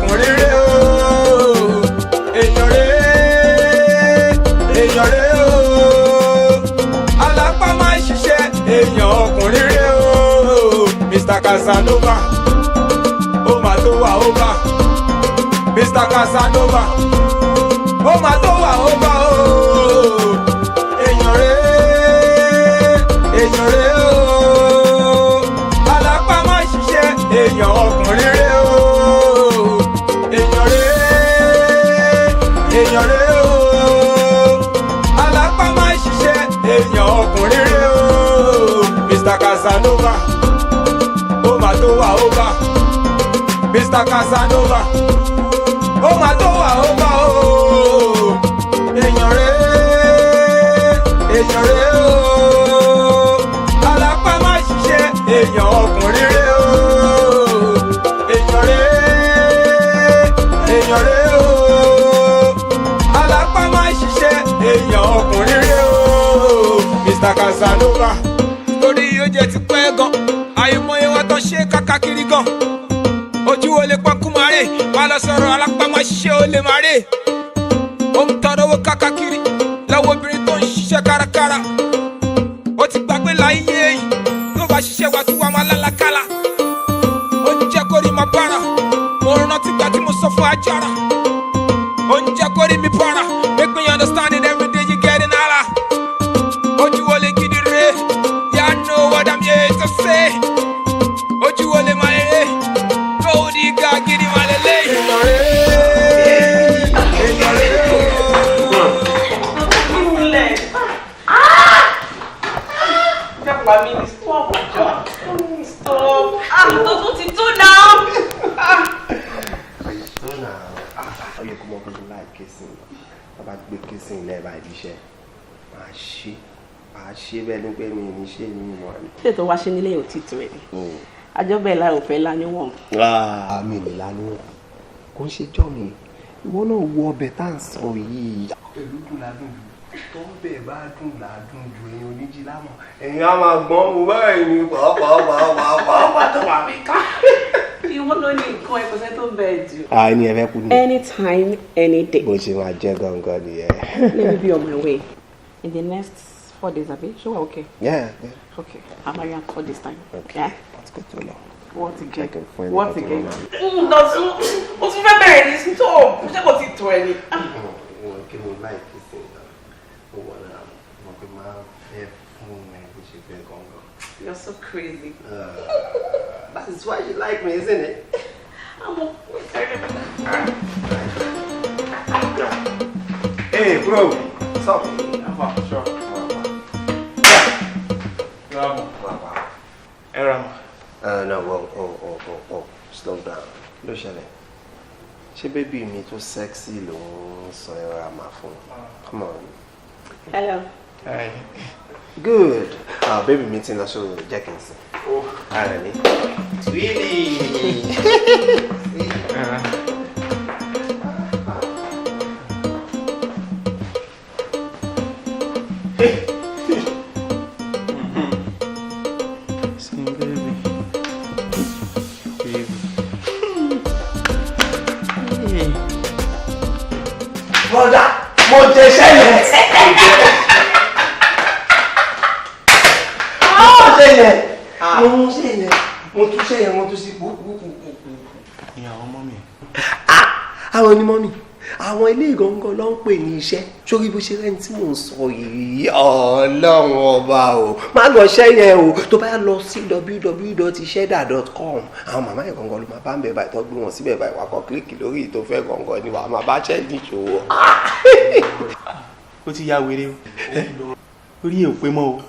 ọkùnrin rẹ̀ o èèyàn rẹ̀ o alápá máa ń ṣiṣẹ́ èèyàn ọkùnrin rẹ̀ o Mr. Casanova ó máa tó wà ó bá Mr. Casanova ó máa tó wà ó bá o èèyàn rẹ̀ o alápá máa ń ṣiṣẹ́ èèyàn ọkùnrin rẹ̀ o èèyàn rẹ̀ o alápá máa ń ṣiṣẹ́ èèyàn ọkùnrin rẹ̀ o Mr. Casanova ó máa tó wà ó bá Mr. Casanova ó máa tó wà ó bá o èèyàn rẹ̀ o alápá máa ń ṣiṣẹ́ èèyàn ọkùnrin rẹ̀ o èèyàn rẹ̀ o alápá máa ń ṣiṣẹ́ èèyàn ọkùnrin rẹ̀ o Mr. Casanova torí yóò jẹ́ ti pẹ́ gan àìmọye wa tó ṣe kákàkiri gan ojú wo lè pọ́nkú máa rè wá lọ sọ̀rọ̀ alápá máa ṣiṣẹ́ ó lè máa rè ó ń tọrọ owó kákàkiri lọ́wọ́ obìnrin tó ń ṣiṣẹ́ kárakára ó ti gbàgbé láyé yìí tó bá ṣiṣẹ́ wa tí wàá máa lálàkàlà ó ń jẹ́ kórìí máa bára mo rántí gbà tí mo sọ fún ajára ó ń jẹ́ kórìí mi bára make me understand it every day you get in ala ojú wo lè gidi re yeah I know what I'm here to say ojú wo lè máa lè gold digger gidi máa lè lè. ṣe bẹ́ẹ̀ ni pé mi ní ṣe ní ìmọ̀ ni. ṣé tó wá ṣe nílé ò tí tó ẹ̀ ni àjọbẹ̀ la ò fẹ́ la níwọ̀n. mi ò lè la níwọ̀n kò ń ṣe jọ́ mi ìwọ náà wo ọbẹ̀ tá à ń sọ yìí. pẹ̀lú dùn ládùn jù tó ń bẹ̀ bá dùn ládùn jù èèyàn oníjì lámọ̀ ẹ̀yin á máa gbọ́n mo báyìí ni pàápàá tó wà mí ká. ìwọ ló ní nǹkan ẹ̀kọ́sẹ́ tó bẹ̀ jù. ẹni ẹ fẹ́ kú ni. anytime any day. bó ṣe máa jẹ́ gangan nìyẹn. let me be on my way in the next 4 days, Abi. Sure, okay. Yeah. Okay. I'm marrying for this time. Okay. Yeah. That's good to know. What again? What again? What's my baby? Stop. What's got it to any? Okay, we like this thing. We wanna make my hair full, man. We should be going. You're so crazy. That is why you like me, isn't it? I'm a. Hey, bro. What's up? Sure. No, slow down. Ló ṣẹlẹ̀. Ṣé baby mi tó sexy ló ń sọ Erama fún? Come on. Hello. Hi. Good. Baby mi ti lọ so jẹ́ kí n sìn. Ara ni. Sweetie. Brother, mo jẹ ṣẹlẹ̀. Mo tún ṣẹlẹ̀, mo tún sí gbogbo. Ìyàwó mọ́mì. Àwọn ni mọ́mì. Àwọn ilé ìgangan ló ń pè ní iṣẹ́. Sórí bó ṣe rẹ́ni tí mò ń sọ yìí, Ọlọ́run ọba o. Má lọ ṣẹ́yẹ o. Tó bá lọ sí www.iseda.com. Àwọn màmá ìgangan ló máa bá ń bẹ̀ báyìí tó gbé wọn síbẹ̀ báyìí. Wà á kọ́ kílíkì lórí tó fẹ́ gangan ni wà á máa bá ṣẹ́ẹ̀dì ṣòwò. Ó ti ya wèrè o. Orí ẹ̀ ò pé mọ́ o.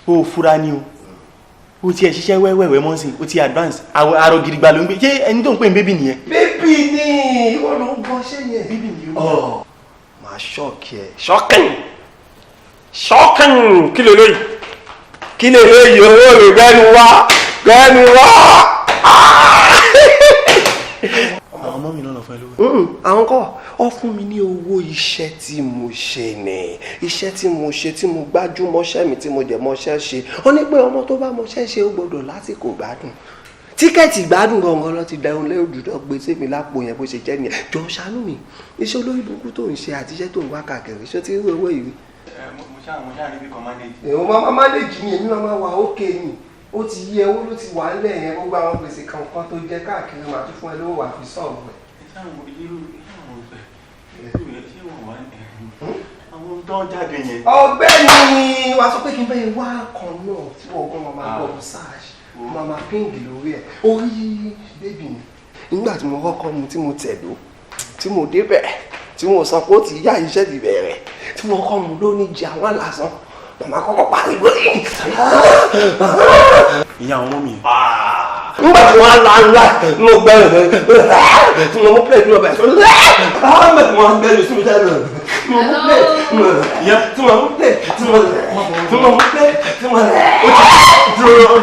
Ó fura ni o. Ó ti ẹ̀ ṣiṣẹ́ wẹ́wẹ́wẹ́ mọ́ sí. Ó ti advance. Àrò gidigba ló ń gbé. Ṣé ẹni tó ń pè ní bébì nìyẹn? Bébì ni wọ́n ló ń gbọ́ ṣẹ́yẹ. Bébì ni o. Màá ṣọ́ọ̀kì ẹ̀. Ṣọ́kìn kí lè lóyìn owó rẹ̀ gbẹ́nu wá. Àwọn mọ́mì náà lọ fún ẹ lówó. Àwọn kọ́ ọ fún mi ní owó iṣẹ́ tí mo ṣe ni iṣẹ́ tí mo ṣe tí mo gbájú mọ́ṣẹ́ mi tí mo dẹ̀ mọ́ṣẹ́ ṣe ó ní pé ọmọ tó bá mọ́ṣẹ́ ṣe ó gbọ́dọ̀ lásìkò gbádùn tíkẹ́ẹ̀tì ìgbádùn gangan lọ ti dẹrùn lẹ́rù tó gbé sẹ́mi lápò yẹn bó ṣe jẹ́ nìyẹn jọ ṣàánú mi iṣẹ́ olórí burúkú tó ń ṣe àti iṣẹ́ tó ń wá káàkiri iṣẹ́ tí ń rí owó ìwé. mo ṣáà rí bí kan manage. èèwọ̀ máa manage ni èmi máa wà ókè ni ó ti yẹ owó ló ti wà ńlẹ̀ yẹn gbogbo àwọn gbèsè kankan tó jẹ́ káàkiri màá tún fún ẹ lówó wà fi sọ̀rọ̀ ẹ̀. àwọn tó ń jáde yẹn. ọ̀gbẹ́ni wàá sọ pé kí n bẹ́ẹ̀ wá kan náà tí wọ́n gan máa gbọ́ massage máa píǹgì lórí ẹ̀ orí bébì mi. nígbà tí mo kọ́kọ́ mu tí mo tẹ̀dó tí mo débẹ̀ tí mo sọ pé ó ti yá iṣẹ́ ti bẹ̀rẹ̀ tí mo kọ́ mu lóní jẹ àwọn lásán màmá kọ́kọ́ pariwo yìí. ìyá àwọn ọmọ mi. nígbà tí wọ́n á lọ àlá mo gbẹ́rù tí mo mú plẹ̀tì lọ bẹ̀ sọ mẹ́tì wọn gbẹ́rù sí mi dáná tí mo mú plẹ̀tì tí mo mú plẹ̀tì tí mo mú plẹ̀tì tí mo dúró.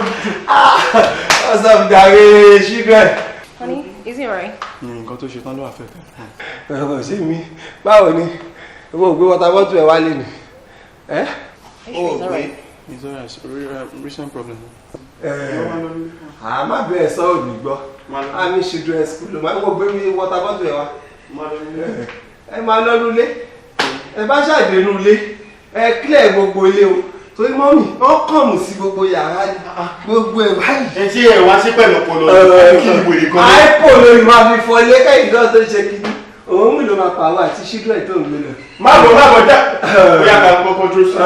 What's up, Gary? Sugar. Honey, is it alright? nǹkan tó ṣe tán ló wà fẹ́ tẹ̀. Ọ̀rọ̀ sí mi báwo ni owó ògbé wọ́ta bọ́tù ẹ̀ wálé ni. It's alright. It's alright. Recent problem. Má bẹ̀rẹ̀ sọ́ọ̀ mi gbọ́ a ní children school máa ń wọ́n gbé mi wọ́ta bọ́tù ẹ̀ wá. Ẹ máa lọ nulẹ̀ ẹ bá ṣàdé nulẹ̀ ẹ clear gbogbo ilé o torí mọ́mì wọ́n kọ̀mù sí gbogbo yàrá gbogbo ẹ̀ báyìí. ẹ ṣe ẹ wá sí pẹ̀lú ọpọlọ kí ni wèrè gan. àìpò lórí máa fi fọ ilé kẹ́yìn náà tó ṣe kí òun mi ló máa pàwọ́ àti children tó ń gbé lọ. má bọ̀ já bóyá ká kọ́kọ́ dúró sí.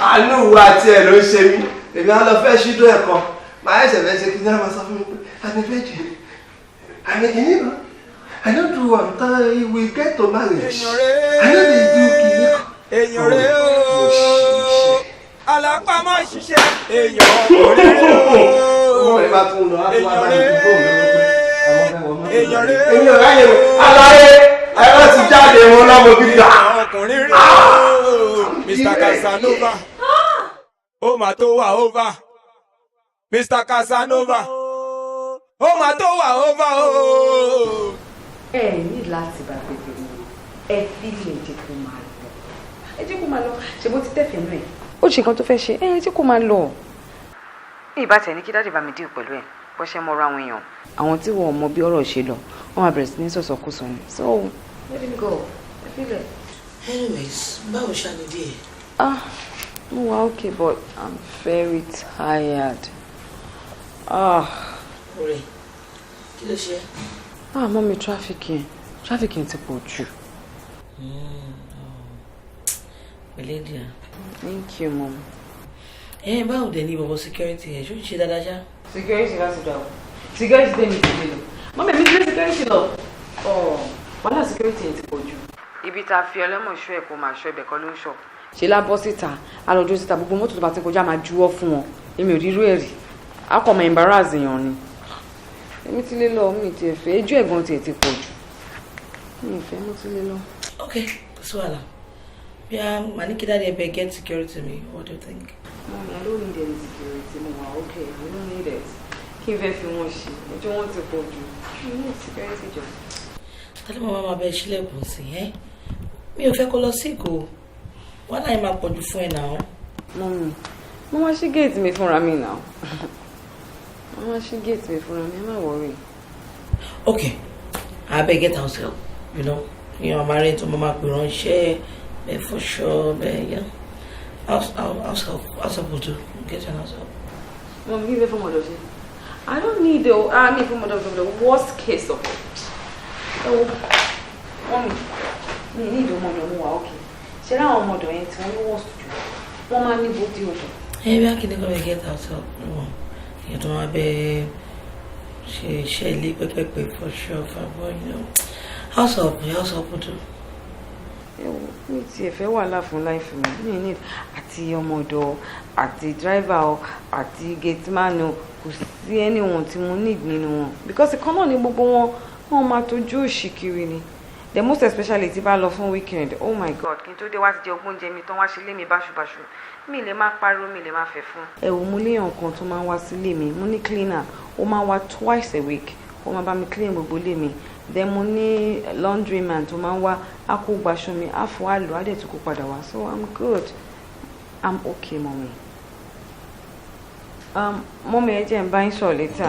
àánú wa àti ẹ̀ ló ń ṣe mí èmi á lọ fẹ́ children kan máa ẹ̀ṣẹ̀ fẹ́ ṣe kí ní àwọn sọ fún mi pé àmì fẹ́jì àmì kìíní kan I don't do one time we get to marriage I don't dey do kìíní kan. èèyàn rẹ̀ o alápámọ́ ṣiṣẹ́ èèyàn ọkùnrin rẹ̀ o èèyàn rẹ̀ èmi ò ráyè aláyé ẹ̀rọ ti jáde wọn lọ́mọ gíga. ọkùnrin rẹ̀ o Mr. Casanova ó mà tó wà over Mr. Casanova ó mà tó wà over o. ẹ ní láti bá bèbè mi ẹ fi lè jẹ kó máa lọ ẹ jẹ́ kó máa lọ ṣe bó ti tẹ̀fẹ̀ náà ẹ̀ ó ṣe nǹkan tó fẹ́ ṣe ẹ jẹ́ kó máa lọ. ní ìbátẹ̀ ní kí dáàdì bá mi dín pẹ̀lú ẹ̀ bó ṣe mọ́ra àwọn èèyàn. àwọn tí wọn ò mọ bí ọ̀rọ̀ ṣe lọ wọn máa bẹ̀rẹ̀ sí ní sọ̀sọ̀kúsọ ni so let him go ẹ fi lẹ̀. anyways báwo ṣàní díẹ̀. mo wà okay but I'm very tired. ọ̀rẹ́ kí ló ṣe. mọ́mí trafficking ti pọ̀ jù. pẹ̀lẹ́ díà. Thank you, Mom. Báwo dẹ̀ ni bọ̀bọ̀ security yẹn ṣó ń ṣe dáadáa ṣá. Security láti dà o. Security dé mi ti dé lọ. Mọ́mí mi gbé security lọ. Wàhálà security yẹn ti pọ̀ jù. Ibi tá a fi ọlọ́mọ ṣọ́ ẹ̀ kó máa ṣọ́ ibẹ̀ kọ́ ló ń ṣọ́. Ṣé lábọ́ síta, alọ́jọ́ síta gbogbo mọ́tò tó bá ti kọjá máa juwọ́ fún wọn. Èmi ò rírú ẹ̀ rí. A kò mọ embarrass èèyàn ni. Èmi ti lé lọ, mi ti ẹ̀fẹ́. Ẹjọ́ ẹ̀gbọ́n tiẹ̀ ti pọ̀ jù. Mi ì fẹ́ mo ti lé lọ. Okay, kò sí wàhálà. Yeah, Maniki daddy beg get security me. What do you think? Mommy, I don't need any security. No, okay, we don't need it. Kí n fẹ́ fi wọn ṣe. Ẹjọ́ wọn ti pọ̀ jù. We need security jọ. Tell me mama bẹ ṣílẹ̀kùn sí ẹ́. Mi ò fẹ́ kó lọ sí Èkó. Wọ́n náà máa pọ̀ jù fún ẹ náà. Mommy, mo máa ṣí gate mi fúnra mi náà. Mo máa ṣí gate mi fúnra mi, ẹ má worry. Okay, I beg get house help. You know, I'm married to mama pè ránṣẹ́. For sure, but yeah. I'll help will do. Get an house help. Mom, give me for mother. I don't need the for mother from the worst case of it. Oh, Mommy, me need the mother more, okay. Ṣé láwọn mother yẹn tí wọ́n ní worst jù. Wọ́n máa ní body odor. Maybe I can go get house help. No. You don't have a she leave for sure for you know. House help will do. Mi ti ẹ̀fẹ́ wàhálà fún láìfù mi ní àti ọmọ ọ̀dọ̀ àti driver àti gateman kò sí anyone tí mo need nínú wọn because ìkan náà ni gbogbo wọn máa tójú òṣì kiri ni the most especially tí bá lọ fún weekend oh my god kí n tó dé wá ti jẹ ogún oúnjẹ mi tán wá ṣe lé mi báṣubàṣu mi lè má pariwo mi lè má fẹ́ fún. ẹ wò mo léèyàn kan tó máa ń wá sílé mi mo ní cleaner ó máa ń wá twice a week ó máa bá mi clean gbogbo ilé mi then mo ní laundryman tó máa ń wá á kó gbaṣọ mi á fọ àlò á dẹ̀ tún kó padà wá so I'm good I'm okay mommy. Mọ́mí ẹ jẹ́ ń bá yín sọ̀rọ̀ létà.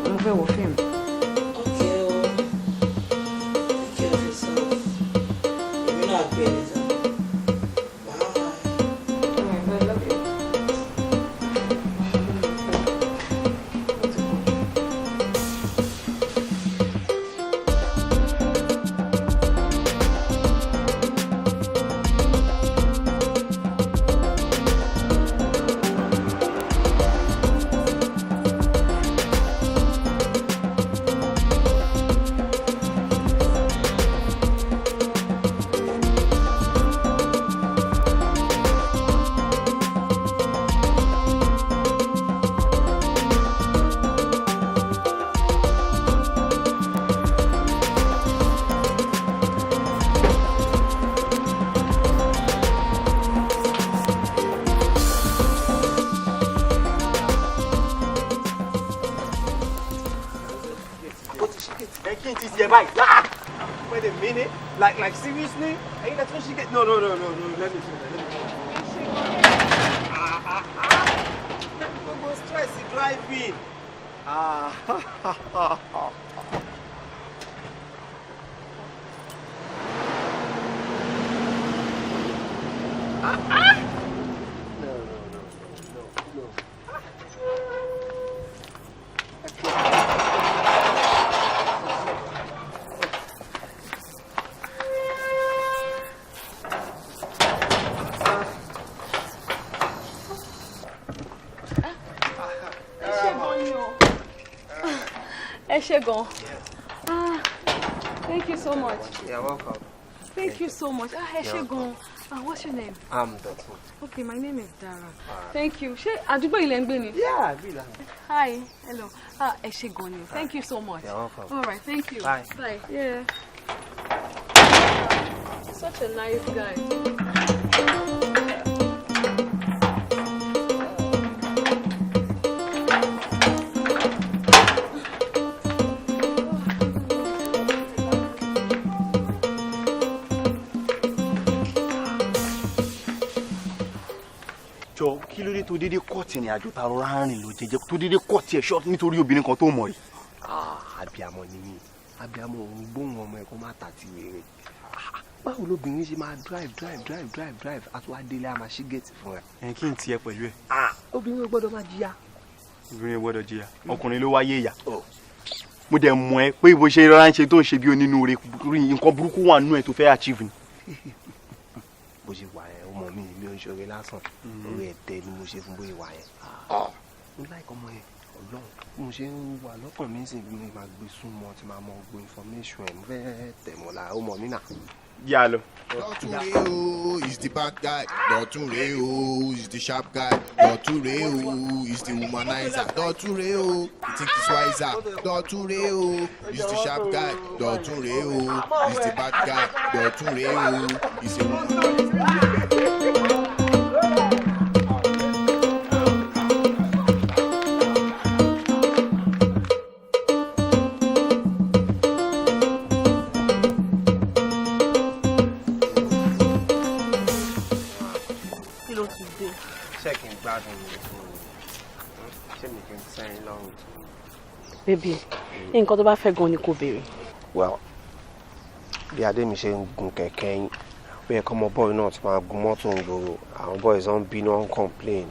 Mo fẹ́ wo fíìmù. Okay, take care of yourself. You're not good, is it? Wait a minute. Like seriously? Ain't that what she get? No. Let me finish. Don't go stress the driving. Thank you so much. You're welcome. Thank you so much. Eshegon. What's your name? I'm Dotun. Okay, my name is Dara. Thank you. Adugbo ile ngbe ni? Yeah, Bila. Hi. Hello. Eshegon. Thank you so much. You're welcome. All right, thank you. Bye. Bye. Yeah. Such a nice guy. Kí ló dé tó dédé kọ́ọ̀tì ní àjò tààrọ̀ rárìn ló jẹjẹ tó dédé kọ́ọ̀tì ẹ̀ ṣọ́ọ̀tì nítorí obìnrin kan tó mọ̀ rí. Abiyamọ ni mí. Abiyamọ òun gbóhùn ọmọ ẹ̀ kó má tà tí wèrè. Báwo lobìnrin ṣe máa drive àtúwádélé a máa ṣí géètì fún ẹ. Ẹ kí n tiẹ̀ pẹ̀lú ẹ̀. Obìnrin gbọ́dọ̀ máa jìyà. Obìnrin gbọ́dọ̀ jìyà. Ọkùnrin ló wáyé ìyà. Mo dẹ̀ mọ̀ ẹ́ pé bó ṣe rárá ń ṣe tó ń ṣe bí onínúure nǹkan burúkú wà nínú ẹ̀ tó fẹ́ achieve ni. Bó ṣe wà ẹ́ ọmọ mi ò ń ṣoore lásán. Orí ẹ̀tẹ́ ni mo ṣe fún bóyá wà ẹ́. Mo láì ọmọ yẹn Ọlọ́run mo ṣe ń wà lọ́kàn mi sì bí mo máa gbé súnmọ́ tí máa mọ gbogbo information ẹ̀ mo fẹ́ tẹ̀ mọ́ la ọmọ mi náà. Yà lọ. Dọ̀tun Reo is the bad guy. Dọ̀tun Reo is the sharp guy. Dọ̀tun Reo is the womanizer. Dọ̀tun Reo, you think he's wiser. Dọ̀tun Reo is the sharp guy. Dọ̀tun Reo is the bad guy. Dọ̀tun Reo is a womanizer. Baby, nǹkan tó bá fẹ́ gan ni kò béèrè. Well, bí Adémi ṣe ń gun kẹ̀kẹ́ yín ó yẹ kọ́mọ bọ́ọ̀lù náà ti máa gun mọ́tò ń gbòòrò àwọn boys ń bínú ń complain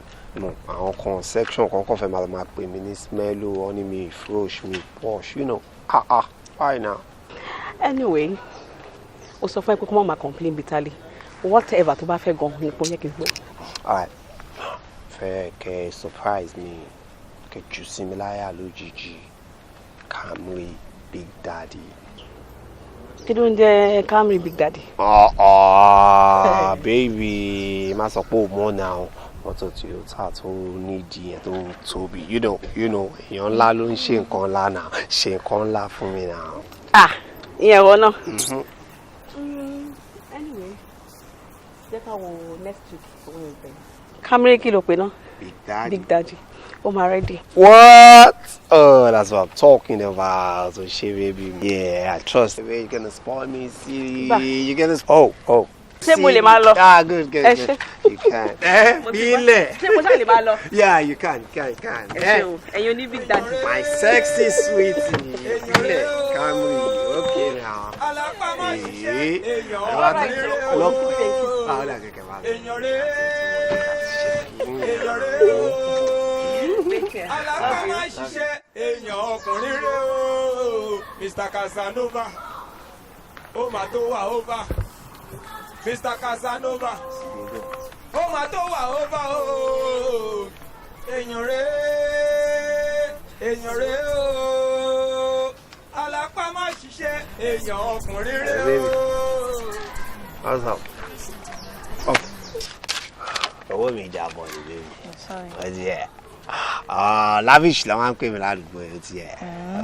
àwọn kan section kan kàn fẹ́ máa pè mí ní smello wọ́n ní mi frosh mi posh why now. Anyway, o sọ fún ẹ pé kó má máa complain bitterly whatever tó bá fẹ́ gan ni kò yẹ kí n gbọ́. Alright, fẹ́ kẹ́ surprise me kẹ́ jù sí mi láyà lójijì Camry Big Daddy. Kí ló ń jẹ́ Camry Big Daddy? Baby, má sọ pé o mọ̀ náà mọ́tò Toyota tó nídìí ẹ̀ tó tóbi you know èèyàn ńlá ló ń ṣe nǹkan ńlá náà ṣe nǹkan ńlá fún mi náà. Ìyẹn wọ náà. Anyway, jẹ́ ká wo next week owó ìgbẹ́. Camry kí ló pè náà? Big Daddy. Oh, my ready. What? Oh, that's what I'm talking about. So, she baby. Yeah, I trust the way you're gonna spoil me. See, you're gonna. Oh. Ṣé mo lè máa lọ? Ah, good. You can. Bílẹ̀. Ṣé mo ṣáà lè máa lọ? Yeah, you can. Ẹ̀yin oní big daddy. My sexy sweetie. Bílẹ̀, Camry. Okay now. Alábàámá ṣiṣẹ́ èèyàn ọkùnrin rẹ̀ o. Mr. Casanova, ó mà tó wà over. Mr. Casanova, ó mà tó wà over o. Èèyàn rẹ̀ o. Alábàámá ṣiṣẹ́ èèyàn ọkùnrin rẹ̀ o. What's up? Owó mi jábọ̀ nílé mi. Ọtí ẹ̀. Lavish la máa ń pè mí ládùúgbò ẹ̀ ti ẹ̀.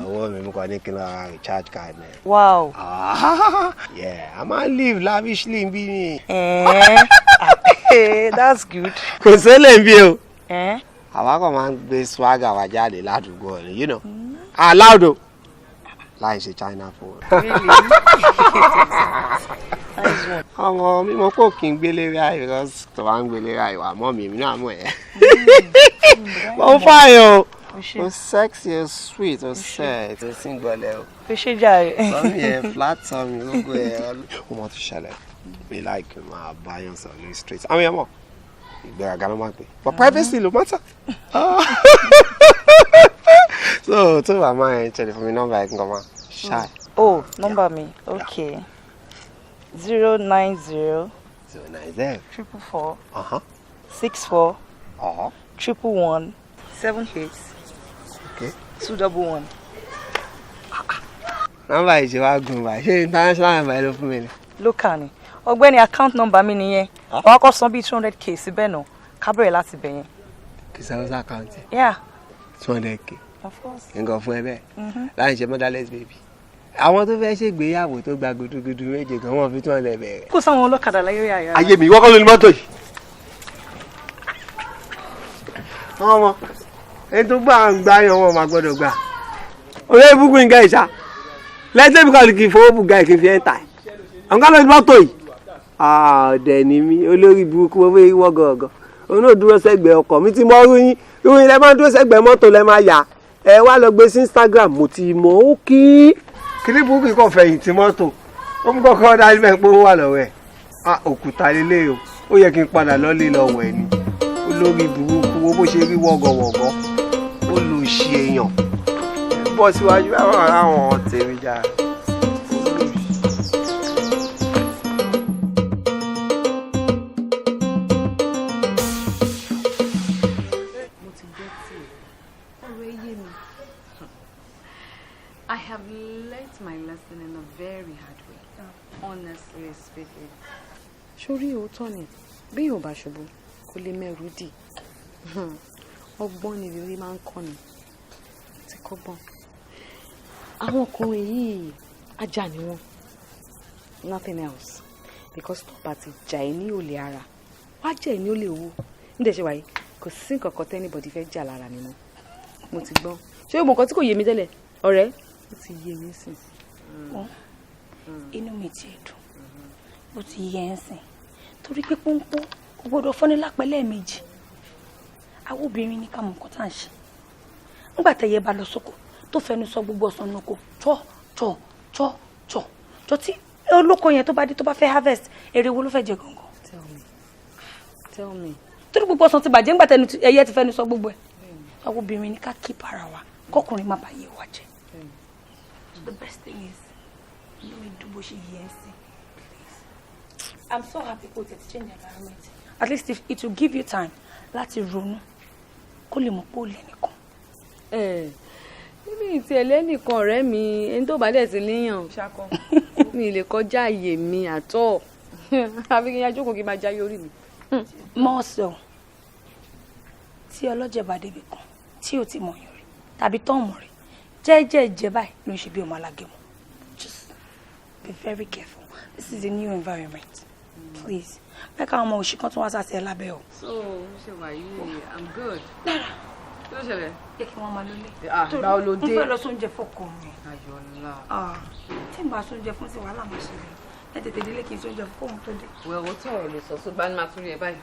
Owó mi mú kọ́ ní kí n lọ ra recharge card náà. Wow. Yeah, I máa live lavishly bí ni. That's good. Kò ṣẹlẹ̀ ń bí o. Àwa kan máa ń gbé swagger wa jáde ládùúgbò ni, you know. Loud o. Láì ṣe China phone. Ọmọ mi mo kò kí n gbélé ra because tó bá ń gbélé ra ìwà mọ́ mi náà mọ̀ ẹ́. Mo fine o. O sexy, o sweet, o set, o single o. Fi ṣe jàre. Sọ́mi ẹ̀ flat sọ́mi gbogbo ẹ̀ ó mọ̀ tó ṣẹlẹ̀. Mi like máa bá yàn sọ lórí street. Àwọn yẹn mọ̀ ìgbéraga ló máa ń pè. But privacy ló matter. So tó bá máa ń ṣẹlẹ̀ fún mi nọ́mbà ẹ̀ kí n kọ́ máa ṣáà. Oh, number me. Okay. 090 444 64 111 78 211. Nọ́mbà ìṣe wa gùn báyìí. Ṣé international number ẹ ló fún mi ni? Local ni. Ọ̀gbẹ́ni account number mi nìyẹn. Wọ́n kọ́ san bí 200k síbẹ̀ náà. Ká bẹ̀rẹ̀ láti bẹ̀ yẹn. Kì í sanwó account. Yeah. 200k. Of course. Nǹkan fún ẹ bẹ́ẹ̀. Láì ṣe motherless baby. Àwọn tó fẹ́ ṣègbéyàwó tó gba gudugudu méje gan wọ́n fi 200 bẹ̀rẹ̀. Kò sáwọn ọlọ́kadà láyé àyà. Ayé mi ìwọ kọ́ ló ní mọ́tò yìí. Ọmọ ẹni tó gbà ń gbá yan wọn máa gbọ́dọ̀ gbà. Olóyè búkú ń gẹ ìṣá. Lẹ́sẹ̀ bí kọ́ni kì í fowó bù ga ìkí fi ẹ̀ tà. Àwọn kan ló ní mọ́tò yìí. Ọ̀dẹ̀ ni mí olórí burúkú wọ́n fẹ́ wọ́ gọ̀ọ̀gọ̀. Òun náà dúró sẹ́gbẹ̀ẹ́ ọkọ̀ mi ti mọ rúyìn lẹ́ máa dúró sẹ́gbẹ̀ẹ́ mọ́tò lẹ́ máa yà. Ẹ wá lọ gbé sí Instagram mo ti mọ̀ ó kí. Kíní burúkú kò fẹ̀yìntì mọ́tò. Ó mú kọ́kọ́ dájú mẹ́ pé ó wà lọ́wọ́ ẹ̀. Òkúta lélẹ̀ o. Ó yẹ kí n padà lọ́lé lọ́wọ́ ẹ̀ ni. Olórí burúkú wo bó ṣe rí wọ́gọ̀wọ̀gọ̀. Ó lò ṣe èèyàn. Bọ́ síwájú àwọn tèmi jà. I have learnt my lesson in a very hard way, honestly speaking. Ṣorí òótọ́ ni, bí yóò bá ṣubú, kò lè mẹ́rù dì. Ọgbọ́n ni rírí máa ń kọ́ ni, ti kọ́gbọ́n. Àwọn ọkùnrin yìí, ajá ni wọ́n. Nothing else. Because tó bá ti jà ẹ́ ní olè ara, wá jẹ́ ẹ́ ní olè owó. Nídẹ̀ ṣe wáyé, kò sí nǹkan kan tẹ́nibọ̀dì fẹ́ jà lára nínú. Mo ti gbọ́. Ṣé o mọ̀ nǹkan tí kò yé mi tẹ́lẹ̀? Ọ̀rẹ́? Ó ti yé mi sìn. Inú mi ti dùn bó ti yẹ ẹ́ sìn torí pé pọ́npọ́ kò gbọ́dọ̀ fọ́ni lápẹ́lẹ́ méjì àwọn obìnrin ní ká mọ̀ nǹkan tá à ń ṣe nígbà tẹ̀yẹ bá lọ sóko tó fẹnu sọ gbogbo ọ̀sán náà kò tọ́ tí olóko yẹn tó bá dé tó bá fẹ́ harvest èrè wo ló fẹ́ jẹ gangan. Tell me. torí gbogbo ọ̀sán ti bàjẹ́ nígbà tẹ̀yẹ ẹyẹ ti fẹnu sọ gbogbo ẹ̀ àwọn obìnrin ní ká keep ara wa kọkùnrin má bàa yé wa jẹ. The best thing is, you know, do what she hears. Please. I'm so happy to change the environment. At least if it will give you time, láti ronú. Kó lè mọ̀ pé ó lè nìkan. Níbi tí ẹlẹ́nìkan ọ̀rẹ́ mi, ẹni tó bá dẹ̀ sí léyàn ṣakọ. Mi lè kọjá àyè mi àtọ̀. Àfi kí n yá jókòó kí n máa jáyé orí mi. Mọ́ sọ, tí ọlọ́jẹ̀ bá débi kan, tí ò ti mọ̀yàn rí, tàbí tọ́ọ̀mù rí. Jẹ́ báyìí ló ń ṣe bí ọmọ alágẹmọ. Just be very careful. This is a new environment. Please. Make our ọmọ òṣì kan tún wá sáà sí ẹ lábẹ́ o. So, ṣe wà yìí, I'm good. Lára. Kí ló ṣẹlẹ̀? Jẹ́ kí wọ́n máa lólè. Àgbà olóde. Mo fẹ́ lọ sóúnjẹ fọ́kọ mi. Ayọ̀lá. Tí n bá sóúnjẹ fún sí wàhálà máa ṣẹlẹ̀. ẹ tètè délé kí n sóúnjẹ fún òun tó dé. wẹ̀wò tí ọ̀rọ̀ lè sọ sí bá ní máa tún rí ẹ báyìí.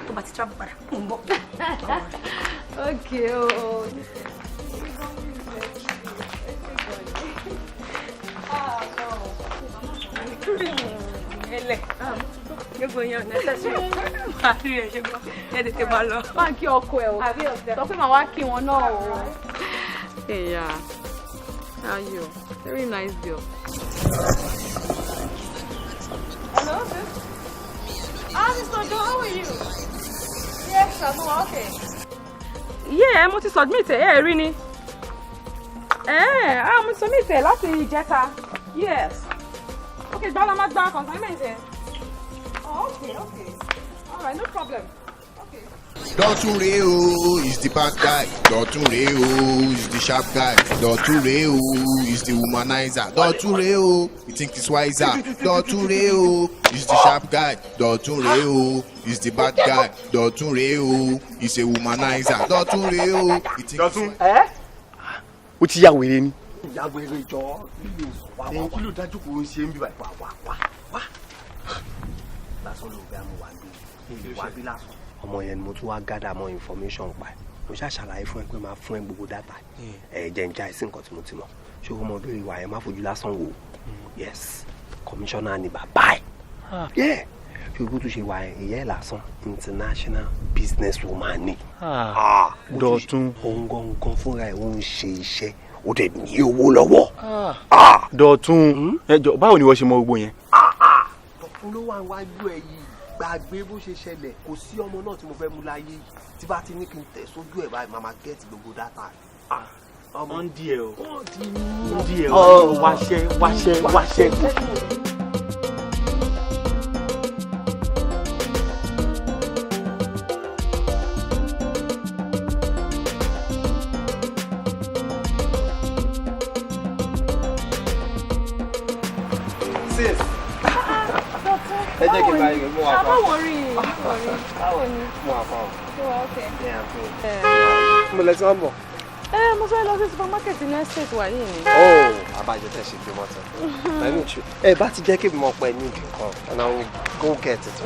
tó bá ti travel padà mò ń bọ̀. Okay, oh. Ele. Gbogbo yẹn ọ̀nà ẹ̀sẹ̀ sí máa rí ẹ̀ ṣe gbọ́. Ẹ tètè máa lọ. Máa kí ọkọ ẹ o. Sọ pé màá wá kí wọn náà o. Yeah. How are you? Very nice girl. Hello, sis. Mr. Joe, how are you? Yes, I'm okay. Yeah, mo ti submit ẹ rí ni. Mo ti submit ẹ láti ìjẹta. Yes. Okay, gbọ́dọ̀ máa gba consignment ẹ. Oh, okay. All right, no problem. Okay. Dọ̀tun rèé o is the bad guy. Dọ̀tun rèé o is the sharp guy. Dọ̀tun rèé o is the womanizer. Dọ̀tun rèé o you think it's wiser. Dọ̀tun rèé o is the sharp guy. Dọ̀tun rèé o is the bad guy. Dọ̀tun rèé o is a womanizer. Dọ̀tun rèé o you think it's wiser. Ó ti ya wèrè ni. ìyá wèrè jọ ẹ̀yin kí ló dájú kò ń ṣe ń bí báyìí. wá lásán ló gbé àmú wá bí lásán. ọmọ yẹn ni mo tún wá gádà mọ information pa ẹ mo ṣáà ṣàlàyé fún ẹ pé máa fún ẹ gbogbo data ẹ jẹ́ ń já ẹ sí nǹkan tí mo ti mọ̀ ṣé o mọ bí ìwà yẹn má fojú lásán wò yes commissioner ni bàbá ẹ ṣé o tó ṣe wà yẹn ìyá ẹ lásán international business woman ni. Dọ̀tun òun gangan fúnra ẹ òun ṣe iṣẹ́ ó dẹ̀ ní owó lọ́wọ́. Dọ̀tun ẹjọ báwo ni wọ́n ṣe mọ gbogbo yẹn. Dọ̀tun ló wà wájú ẹ yìí gbàgbé bó ṣe ṣẹlẹ̀ kò sí ọmọ náà tí mo fẹ́ mú láyé tí bá ti ní kí n tẹ̀ sójú ẹ̀ báyìí màmá gẹ́ẹ̀tì gbogbo dátà rẹ̀. ọmọ ń di ẹ o ń di ẹ o wáṣẹ. ẹ jẹ́ kí n bá yẹ mú wa pa. Báwo ni? Mú wa pa o. Ṣé wàá okay? Mo lẹ tí wọ́n bọ̀. Mo fẹ́ lọ sí supermarket ní estate wa yìí ni. Abájọ tẹ̀ ṣe gbé mọ́tò. Ẹ bá ti jẹ́ kí mo pẹ́ ní ibì kan and I will go get it.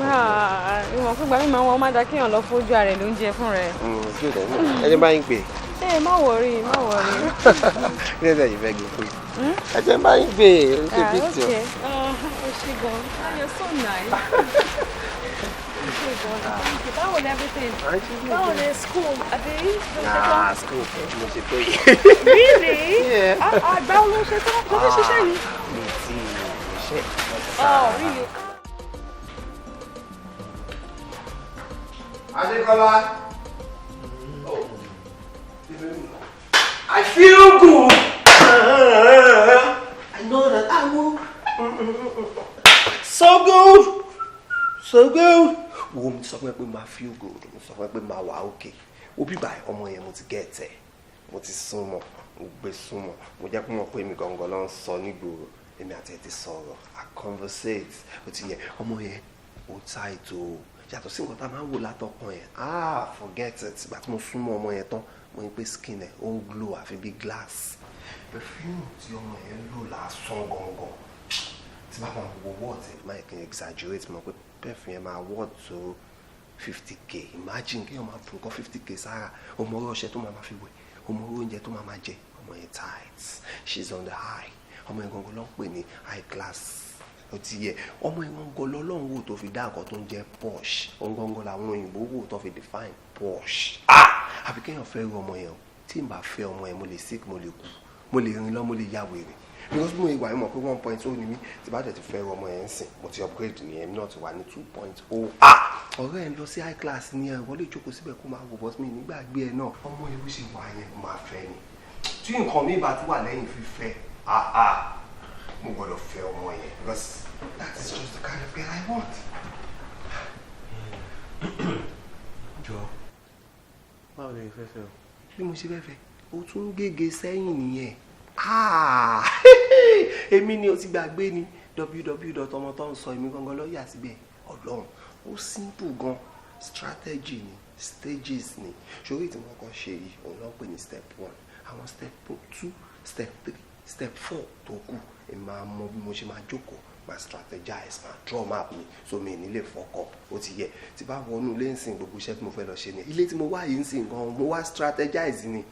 Ìwọ̀n fún ìgbà mi máa ń wọ́n má dá kéèyàn lọ fojú ara rẹ̀ lóúnjẹ fún rẹ̀. Ẹni bá ń gbé. Má worry. Ilé ẹ̀dẹ̀ yìí fẹ́ gbé pé. Ẹ jẹ́ bá ń gbé ṣe bí tí o. Ṣùgbọ́n, you're so nice. Báwo ni everything? Báwo ni school? School mo ṣe tó yìí. Really? Àgbà wo ló ṣe tán? Kò ní ṣiṣẹ́ yìí? Mi ti ṣe. Oh, really? Adekola. I feel good. I know that I will. So good. Wo mi sọ pé máa feel good. Mo sọ pé máa wà okay. Ó bí báyìí ọmọ yẹn mo ti get ẹ̀. Mo ti súnmọ́, mo gbé súnmọ́. Mo jẹ́ kó mọ̀ pé mi gangan ló ń sọ nígboro. Èmi àti ẹ̀ ti sọ̀rọ̀. I conversate. Ó ti yẹ ọmọ yẹn ó tight o. Yàtọ̀ sí nǹkan tá a máa ń wò látọkàn yẹn. Forget it. Ìgbà tí mo súnmọ́ ọmọ yẹn tán, mo ní pé skin ẹ̀ ó ń glow àfi bí glass. Perfume tí ọmọ yẹn lò lásán gangan. Tí bá máa wo wọ́ọ̀tì máa kí n exaggerate mọ̀ pé perfume yẹn máa wọ́ọ̀tì tó 50k. Imagine kí wọ́n máa fún nǹkan 50k sára. Ọmọ orí ọṣẹ tó máa fi wẹ̀. Ọmọ orí oúnjẹ tó máa jẹ. Ọmọ yẹn tight. She's on the high. Ọmọ yẹn gangan ló ń pè ní high class. Ó ti yẹ ọmọ yẹn gangan lọ́lọ́run wò tó fi dá nǹkan tó ń jẹ́ posh. Òun gangan làwọn òyìnbó wò tó fi define posh. Àbí kéèyàn fẹ́ ru ọmọ yẹn o. Tí n bá fẹ́ ọmọ yẹn mo lè sick mo lè kú. Mo lè rìn lọ mo lè ya wèrè. Because mo ìwà yẹn mọ̀ pé 1.0 ni mí tí bá dẹ̀ ti fẹ́ ru ọmọ yẹn sìn mo ti upgrade ní ẹ̀mí náà ti wà ní 2.0. Ọ̀rẹ́ ẹ̀ ń lọ sí high class ní ẹ̀ wọ́n lè jókòó síbẹ̀ kó máa wò bọ́sí mi nígbàgbé ẹ̀ náà. Ọmọ yẹn bó ṣe wà yẹn mo máa fẹ́ ni. Tí nǹkan mi bá tún wà lẹ́yìn fífẹ́ mo gbọ́dọ̀ fẹ́ ọmọ yẹn because that is just the kind of girl I want. Jọ báwo lè fẹ́ fẹ́ o. Bí mo ṣe fẹ́ fẹ́ o tún gègé sẹ́yìn nìyẹn. Èmi ni o ti gbàgbé ni www.ọmọtọ́nsọ èmi gangan lọ́ọ́ yà síbẹ̀ ọlọ́run ó simple gan strategy ni stages ni ṣòrí tí mo kàn ṣe yìí òun náà pè ní step 1 àwọn step 2 step 3 step 4 tó kù èmi máa mọ bí mo ṣe máa jókòó máa strategize máa draw map mi so mi nílé fọkọ ó ti yẹ tí bá wọnú ilé ń sìn gbogbo iṣẹ́ tí mo fẹ́ lọ ṣe ni ilé tí mo wá yìí ń sìn gan mo wá strategize ni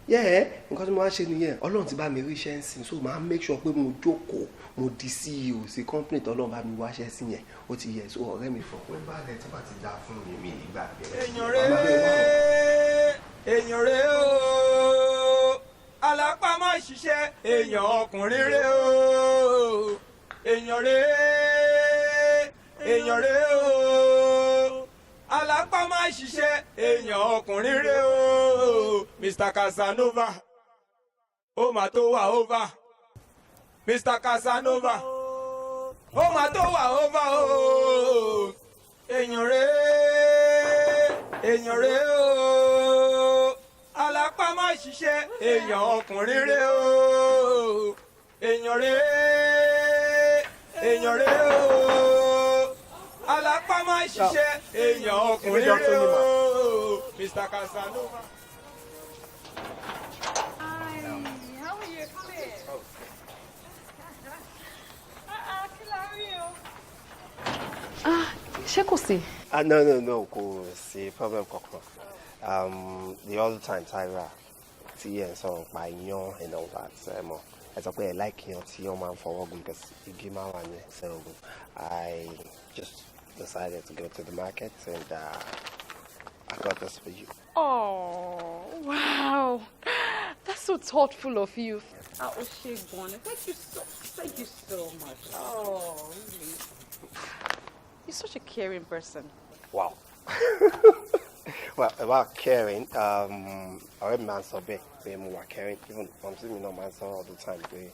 nǹkan tí mo wá ṣe nìyẹn Ọlọ́run ti bá mi rí iṣẹ́ ń sìn so máa make sure pé mo jókòó mo di CEO sí company tí Ọlọ́run bá mi wáṣẹ́ sí yẹn ó ti yẹ so ọ̀rẹ́ mi fọkọ ẹ bá lẹ tí bá ti dá fún mi nígbà bẹ́ẹ̀. èèyàn rẹ̀ o alápá má ṣiṣẹ́ èèyàn ọkùnrin rẹ̀ o èèyàn rẹ̀ o alápá má ṣiṣẹ́ èèyàn ọkùnrin rẹ̀ o Mr. Casanova ó mà tó wà over Mr. Casanova ó mà tó wà over o èèyàn rẹ̀ o alápá má ṣiṣẹ́ èèyàn ọkùnrin rẹ̀ o èèyàn rẹ̀ o alápá má ṣiṣẹ́ èèyàn ọkùnrin rẹ̀ o Mr. Casanova. Hi, how are you? Come in. Kí la rí o? Ṣé kò sí? No kò sí problem kankan. The other time Tyra tí ẹ sọ̀rọ̀ pa iyán and all that ẹ sọ pé ẹ like iyán tí iyán máa ń fọwọ́ gùn because igi máa wà ní so I just decided to go to the market and I got this for you. Oh, wow. That's so thoughtful of you. Thank you so much. Oh, really? You're such a caring person. Wow. Well, about caring, I read man so big, they more caring. Even I'm seeing me no man so all the time, they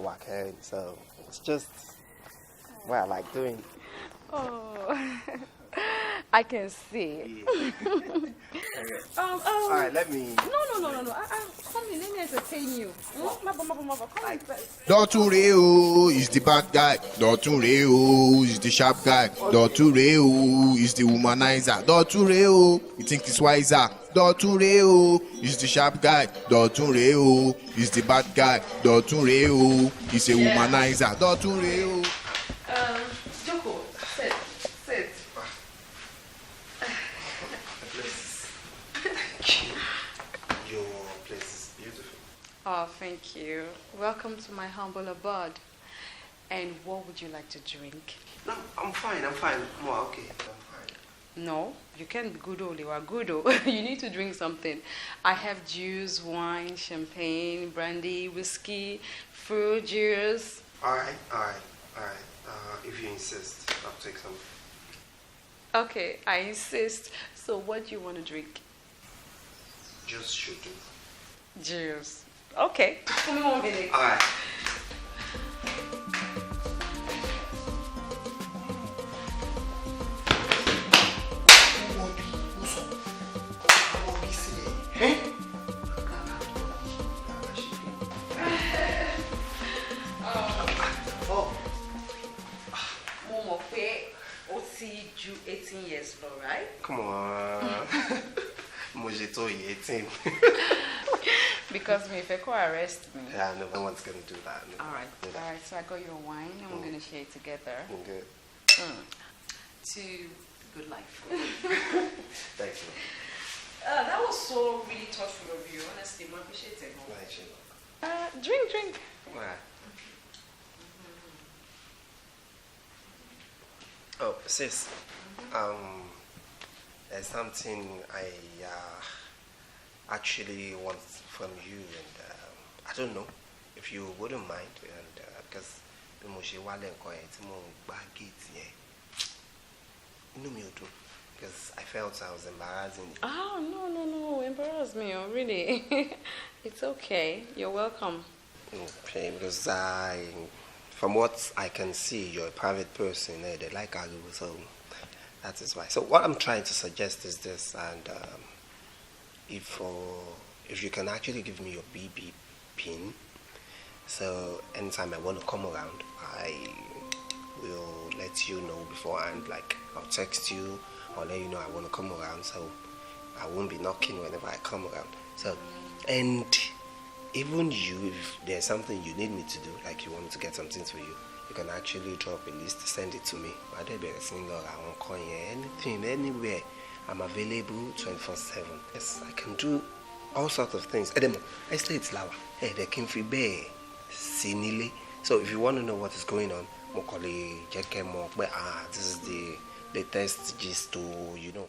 more caring. So it's just what I like doing. Oh, I can see. Yeah. All right, let me. No. Come in, let me entertain you. Come in first. Dotunreo is the bad guy. Dotunreo is the sharp guy. Dotunreo is the womanizer. Dotunreo, you think he's wiser. Dotunreo is the sharp guy. Dotunreo is the bad guy. Dotunreo is a womanizer. Dotunreo. Joko, sit. Your place is beautiful. Oh, thank you. Welcome to my humble abode. And what would you like to drink? No, I'm fine. More okay. I'm fine. No, you can't be good old. You are good old. You need to drink something. I have juice, wine, champagne, brandy, whiskey, fruit juice. All right. If you insist, I'll take some. Okay, I insist. So what do you want to drink? Just should do. Juice. Okay. Give me 1 minute. All right. Mo mọ̀ pé ó ti ju 18 years lọ, right? Come on. Mo ṣe tó 18. Because me, if I could arrest me. Yeah, no one's gonna do that. No. All right, so I got your wine and we're going to share it together. Good. To good life. Thanks, man. That was so really thoughtful of you, honestly. I appreciate it. Nice. Drink. All right. Oh, sis. There's something I actually want from you, and I don't know if you wouldn't mind, and because the Moshe Wale because I felt I was embarrassing you. Oh, no, embarrass me, oh, really? It's okay. You're welcome. Okay, because from what I can see, you're a private person. They like argue, so that is why. So what I'm trying to suggest is this, and if you can actually give me your BB pin, so anytime I want to come around, I will let you know beforehand. Like I'll text you, I'll let you know I want to come around, so I won't be knocking whenever I come around. So, and even you, if there's something you need me to do, like you want me to get something for you, you can actually drop a list, send it to me. Anything, anywhere. I'm available 24/7. Yes, I can do all sorts of things. I stay at Lawa. Hey, they can feel bad. Sinile. So if you want to know what is going on, Mokole, Jekemo, this is the latest gist to, you know.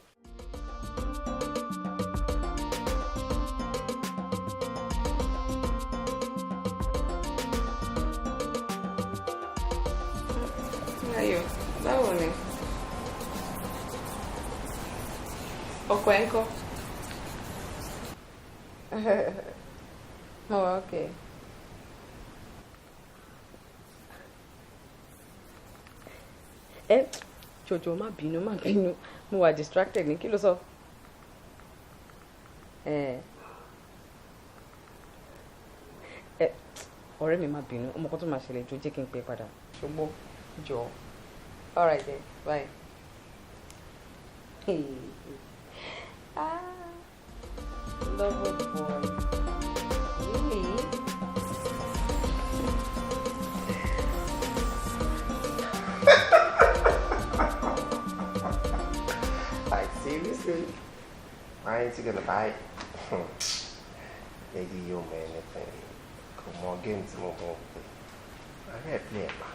Ayo, báwo ni? Ọkọ ẹ̀ ńkọ́? Oh, okay. Jojo, má bínú. Mo wà distracted ní kí ló sọ? Ọ̀rẹ́ mi má bínú. Ọmọ kan tó máa ṣẹlẹ̀ jọ jẹ́ kí n pè padà. Ṣùgbọ́n jọ. All right then. Bye. Hey. Lover boy. Really? Like, seriously? Why ain't you gonna buy it? Maybe you'll make anything. Come on, get into my home. I gotta play it, man.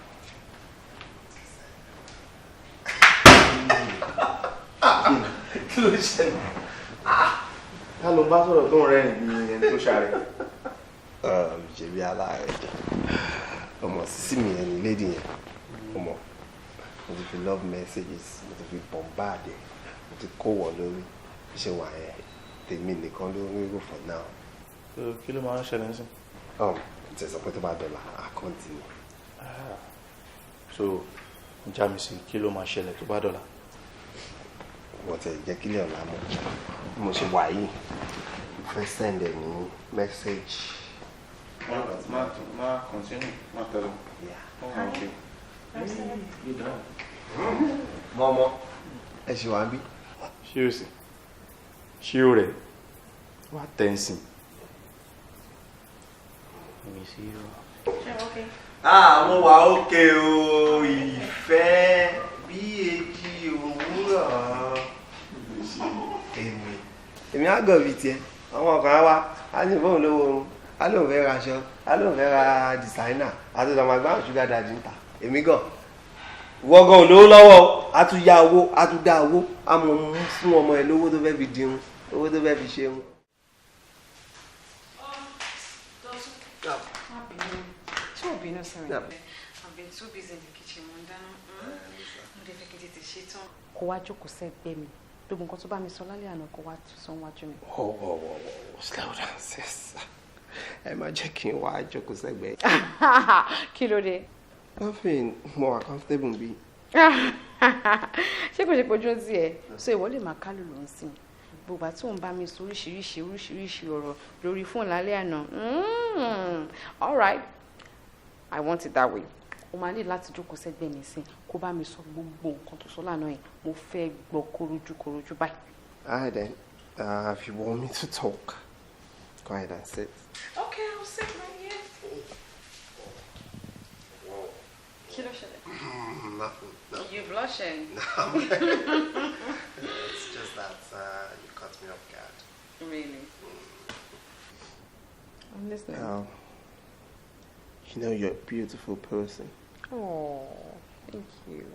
Kí ló ṣẹlẹ̀? Ká ló bá sọ̀rọ̀ tó ń rẹ́rìn bí ẹni tó ṣàrẹ̀. Ṣèbí aláàrẹ̀ ọmọ sísí mi ẹni lédi yẹn ọmọ mo ti fi love messages mo ti fi bombard ẹ mo ti kó wọ lórí iṣẹ́ wà ẹ tèmi nìkan ló ń rò for now. Kí ló máa ń ṣẹlẹ̀ nísìn? Ti sọ pé tó bá dọ̀là á continue. So já mi sí kí ló máa ṣẹlẹ̀ tó bá dọ̀là? Wọ́n ti jẹ́ kílẹ̀ ọ̀la mọ́ bí mo ṣe wà yìí fẹ́ send ẹ̀ ní message. Má continue, má tẹ̀lé. Okay. Mọ́mọ́ ẹ ṣe wá bí. Ṣé o sì? Ṣé o rẹ̀? Wá tẹ̀sìn. Èmi sí o. Ṣé okay? Mo wà okay o, ìfẹ́ bí èjì òwúrọ̀. Èmi á gọ̀ bí tiẹ̀ àwọn kan wá á ní bóun lówó oorun á lóun fẹ́ ra aṣọ á lóun fẹ́ ra designer àti ọ̀dọ̀ àgbà ṣúgà dàdí ń tà èmi gàn wọ́gàn olówó lọ́wọ́ á tún yá owó á tún dá owó á mọ̀ mú fún ọmọ ẹ̀ lówó tó fẹ́ fi dirun owó tó fẹ́ fi ṣeun. Tí ò bínú sí mi. I've been too busy in the kitchen. Mo ń dáná. Mo dé fẹ́ kí tètè ṣe tán. Kó wá jókòó sẹ́gbẹ́ mi. Gbogbo nǹkan tó bá mi sọ lálẹ́ àná kó wá sọ wájú mi. Slow down sis. Ẹ má jẹ́ kí n wá jókòó sẹ́gbẹ́. Kí ló dé? Nothing mo wà comfortable bí. Ṣé kò ṣe pojú sí ẹ? So ìwọ lè máa kálù ló ń sìn. Gbogbo àti òun bá mi sọ oríṣiríṣi ọ̀rọ̀ lórí fóònù lálẹ́ àná. All right, I want it that way. O máa ní láti jókòó sẹ́gbẹ́ mi sìn kó bá mi sọ gbogbo nǹkan tó sọ lánàá yẹn mo fẹ́ gbọ́ korojú báyìí. Alright then, if you want me to talk, go ahead and sit. Okay, I'll sit right here. Kí ló ṣẹlẹ̀? Nothing. No. You blushing? No. It's just that you caught me off guard. Really? I'm listening. You know you're a beautiful person. Oh, thank you.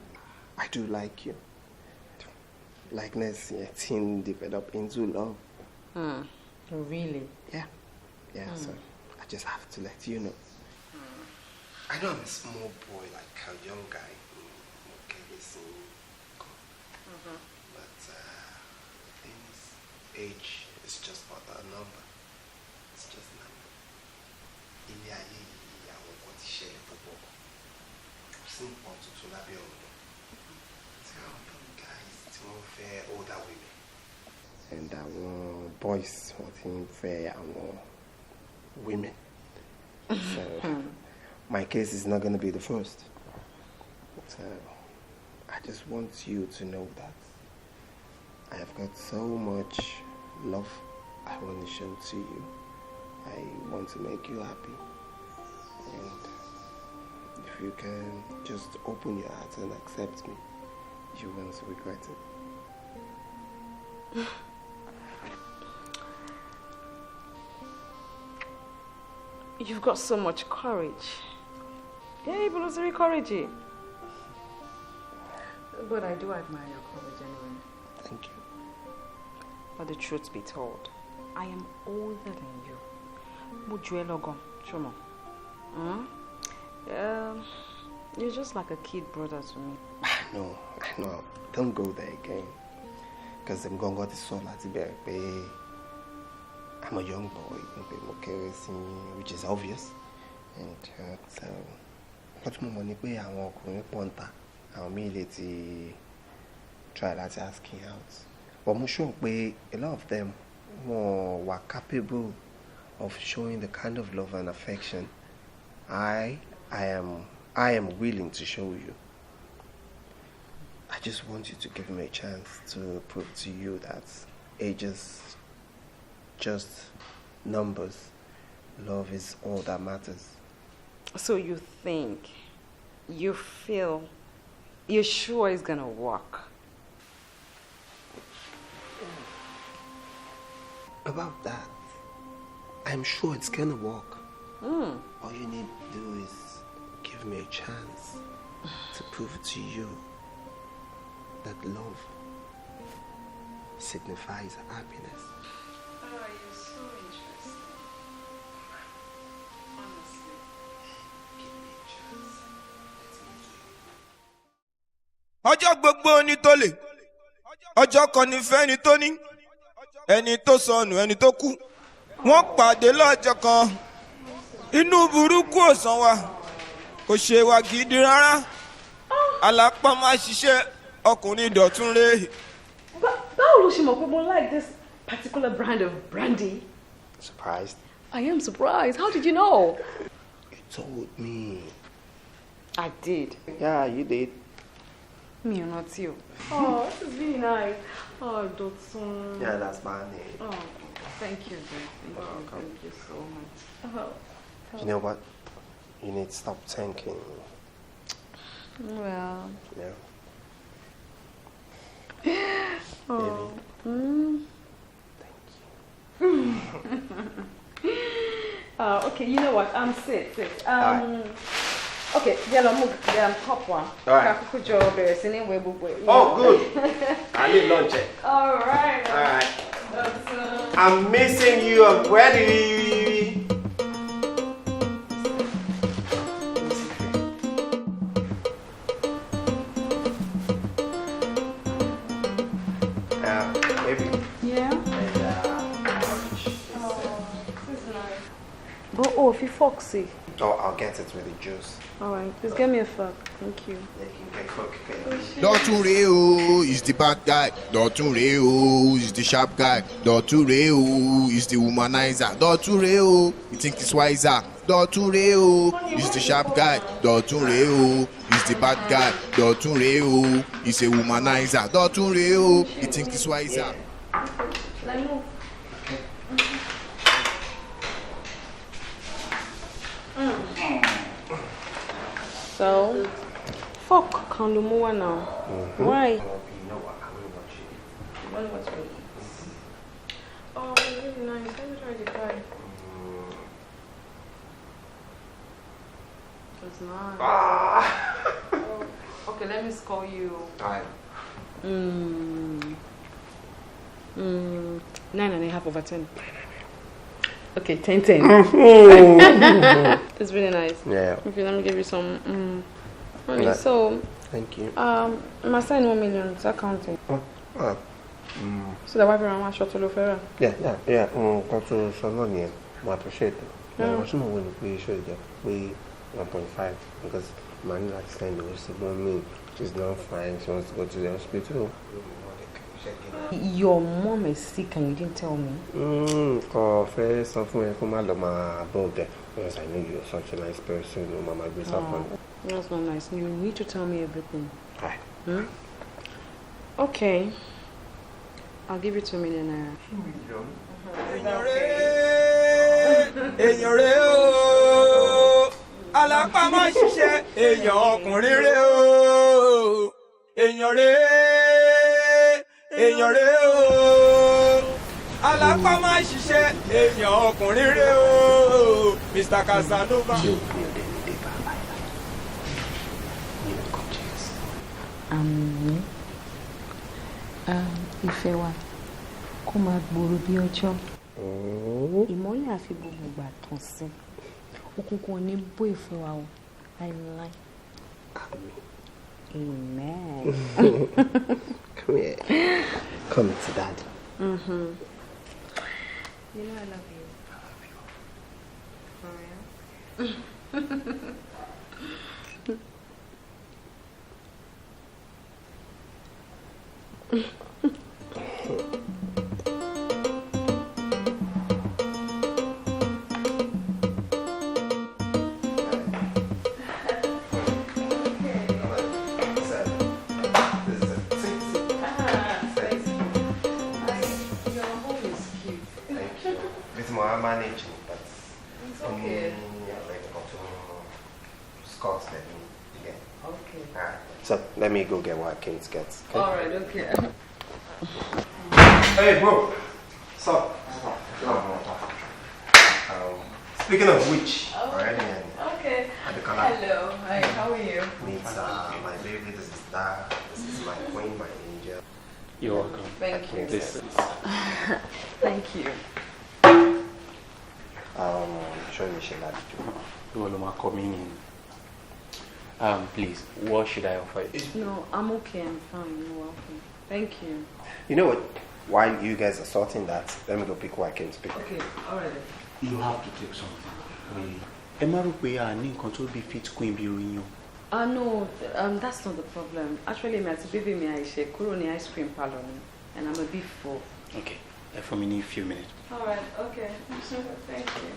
I do like you. Likeness, teen develop into love. Really? Yeah. So I just have to let you know. I know I'm a small boy, like a young guy. Okay, listen. But age is just but a number. It's just a number. Simple to lábẹ́ ọ̀rọ̀. Tí àwọn guys tí wọ́n fẹ́ older women. And àwọn boys wọ́n ti ń fẹ́ àwọn women. So my case is not going to be the first. So I just want you to know that I have got so much love I want to show to you. I want to make you happy. And if you can just open your heart and accept me, you won't regret it. You've got so much courage. Yeah, but it's very couragey. But I do admire your courage anyway. Thank you. But the truth be told, I am older than you. Mujuelogon, Chomo. You're just like a kid brother to me. I know. Don't go there again. Because I'm going to go to Sola to I'm a young boy, which is obvious. And so, much more money pay I walk on a ponta. I'll immediately try that asking out. But I'm sure a lot of them were capable of showing the kind of love and affection I am willing to show you. I just want you to give me a chance to prove to you that age is just numbers. Love is all that matters. So you think, you feel, you're sure it's gonna work? About that, I'm sure it's gonna work. All you need to do is give me a chance to prove to you that love signifies happiness. Oh, you're so interesting. Honestly. Give me a chance. ọjọ́ gbogbo ní tó lè ọjọ́ kan ní fẹ́ni tó ní ẹni tó sọnù ẹni tó kú wọ́n pàdé lọ́jọ́ kan inú burúkú ò san wa kò ṣe wa gidi rárá alápá máa ṣiṣẹ́ ọkùnrin dọ̀tún rè. Báwo ló ṣe mọ̀ pé mo like this particular brand of brandy? Surprised? I am surprised. How did you know? You told me. I did. Yeah, you did. Me or not you. Oh, this is really nice. Oh, Dotson. Yeah, that's my name. Oh, thank you, babe. Thank you so much. You know what? You need to stop thinking. Well. Yeah. Oh. Thank you. Okay, you know what? Sit. Okay, yellow cup one. All right. Oh, good. I need lunch. All right. All right. I'm missing you already. Maybe. Yeah. But oh, if you foxy. Oh, I'll get it with the juice. All right, please get me a fork. Thank you. Dotun Reo is the bad guy. Dotun Reo is the sharp guy. Dotun Reo is the womanizer. Dotun Reo, you think it's wiser. Dotun Reo is the sharp guy. Dotun Reo is the bad guy. Dotun Reo is a womanizer. Dotun Reo, you think it's wiser. Let me move. So, fuck Kandumuwa now. Why? You know what? I will watch it. You want to watch me? Oh, really nice. Let me try the pie. It's nice. Oh. Okay, let me score you. Alright. 9.5/10. Okay, 10. It's really nice. Yeah. Okay, let me give you some. Honey, Yeah. so. Thank you. My son 1 million. It's accounting. Oh. So the wife around my short to Lofera. Yeah. Got to Solonian. I appreciate it. I was not going to pay 1.5 because money like send was me. She's not fine. She wants to go to the hospital. Your mom is sick and you didn't tell me. First of all, because I know you're such a nice person. Mama, be so That's not nice. You need to tell me everything. Hi. Okay. I'll give you 2 million naira. 2 million? èèyàn rẹ̀ o alápá máa ṣiṣẹ́ èèyàn ọkùnrin rẹ̀ o èèyàn rẹ̀ o alápá máa ṣiṣẹ́ èèyàn ọkùnrin rẹ̀ o Mr. Casanova. Ìfẹ́ wa kó máa gbòòrò bí ọjọ́ ìmọ́lẹ̀ àfi gbogbo ìgbà tàn sí òkùnkùn ní bó ìfẹ́ wa o láìláì. Amen. Come here. Come to Dad. You know I love you. For real? Managing, but it's okay. Scott's again. Okay. Alright. So let me go get what I came to get. Okay? Alright, okay. Hey, bro. So, speaking of which, alright. Okay. Hello. Hi. How are you? Meet my baby. This is Dad. This is my queen, my angel. You're welcome. Thank you. This is. Thank you. Show me Sheila. Please, what should I offer you? No, I'm okay. I'm fine. You're welcome. Thank you. You know what? While you guys are sorting that, let me go pick who I came to pick. Okay, alright. You have to take something. Emma Rupe and control be fit queen be you. No, that's not the problem. Actually, my baby me I share Kuroni ice cream parlor, and I'm a bit full. Okay, for me, need a few minutes. Alright, okay. Thank you.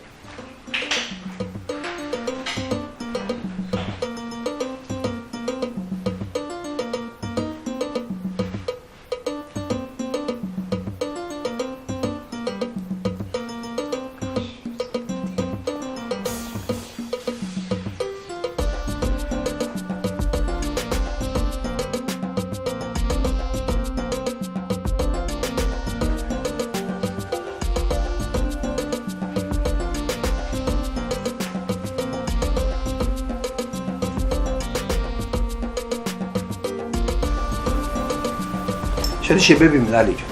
Ṣé ṣe bébì mi lálejò?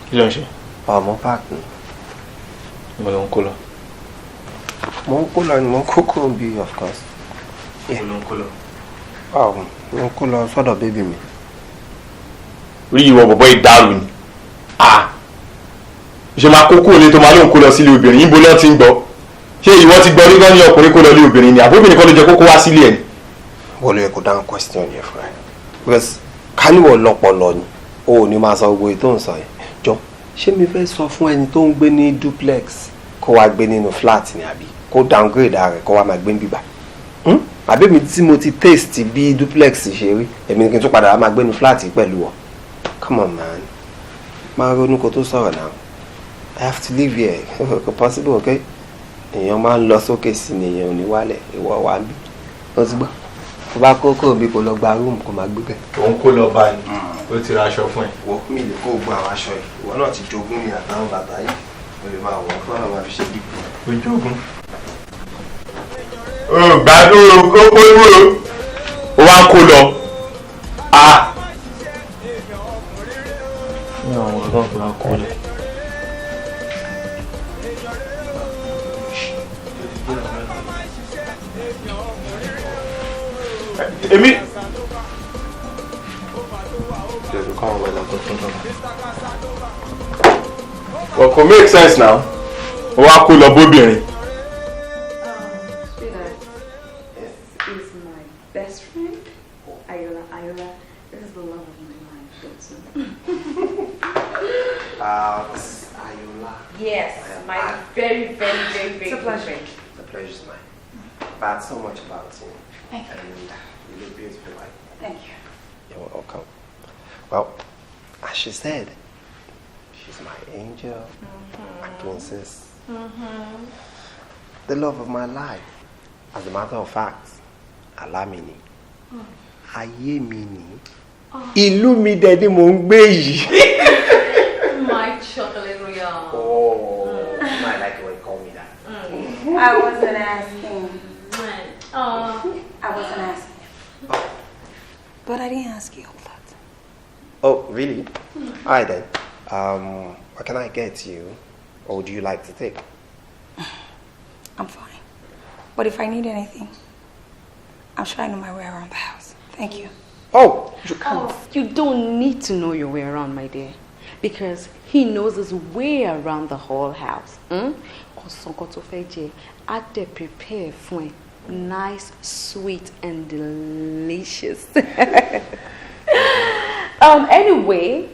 Kí ló ń ṣe? Ọmọ páàkì ni. Mo ló ń kó lọ. Mo ń kó lọ ni mo ń kó kúrò bí of course. Mo ló ń kó lọ. Mo ń kó lọ sọ́dọ̀ bébì mi. Orí ìwọ bọ̀bọ̀ ìdárò ni. Ṣé máa kó kúrò ní tó máa ló ń kó lọ sílé obìnrin níbo lọ́ọ́ ti ń gbọ́? Ṣé ìwọ ti gbọ́ nígbà ní ọkùnrin kó lọ lé obìnrin ni àbóbìnrin kan ló jẹ kókó wá sílé ẹ̀ ni? Wọ́n lè kó dáhùn question yẹn fún ẹ. Because káníwọ̀ lọ́pọ̀lọ́ ni o ò ní máa sọ gbogbo ètò ìsọ yẹn. Jọ ṣé mi fẹ́ sọ fún ẹni tó ń gbé ní duplex kó wá gbé nínú flat ni àbí kó downgrade ara rẹ̀ kó wá máa gbé bíbá? Àbí mi tí mo ti taste bí duplex ṣe rí èmi kí n tún padà wá máa gbé nínú flat pẹ̀lú ọ. Come on man, máa ronú kó tó sọ̀rọ̀ náà. I have to live here. Kò possible, okay? Èèyàn máa ń lọ sókè sí ni èèyàn ò ní wálẹ̀ ìwọ wá bí. Ó ti gbọ́. Tó bá kókó bí kò lọ gba room kò máa gbé bẹ́ẹ̀. Òun kó lọ bá ní. Ó ti ra aṣọ fún ẹ. Wọ́n mi lè kó gbọ́ àwọn aṣọ yìí. Ìwọ náà ti jogún mi àtàwọn bàbá yìí. Mo lè máa wọ̀ fún àwọn àfiṣe dípò. Ojú ògùn. O gbádùn o kó dúró. O wá ń kó lọ. Ní àwọn ọ̀dọ́ ọ̀gbìn á kó lọ. Èmi. Well, kò make sense now. O wá kó lọ bóbìnrin. Sweetheart, this is my best friend, Ayola. This is the love of my life. This is Ayola. Yes, my very, very, very, very good friend. The pleasure is mine. I've heard so much about you. Thank you. And you look beautiful, right? Thank you. You're welcome. Well, as she said, She's my angel, my princess, the love of my life. As a matter of fact, Alamini, Ayemini, Illumide ni mo ń gbé yìí. My chocolate royale. Oh, I like it when you call me that. I wasn't asking. Oh. I wasn't asking. But I didn't ask you all that. Oh, really? All right then. What can I get you? Or would you like to take? I'm fine. But if I need anything, I'm sure I know my way around the house. Thank you. Oh, you can't. Oh, you don't need to know your way around, my dear. Because he knows his way around the whole house. Ade prepare for nice, sweet, and delicious. Anyway,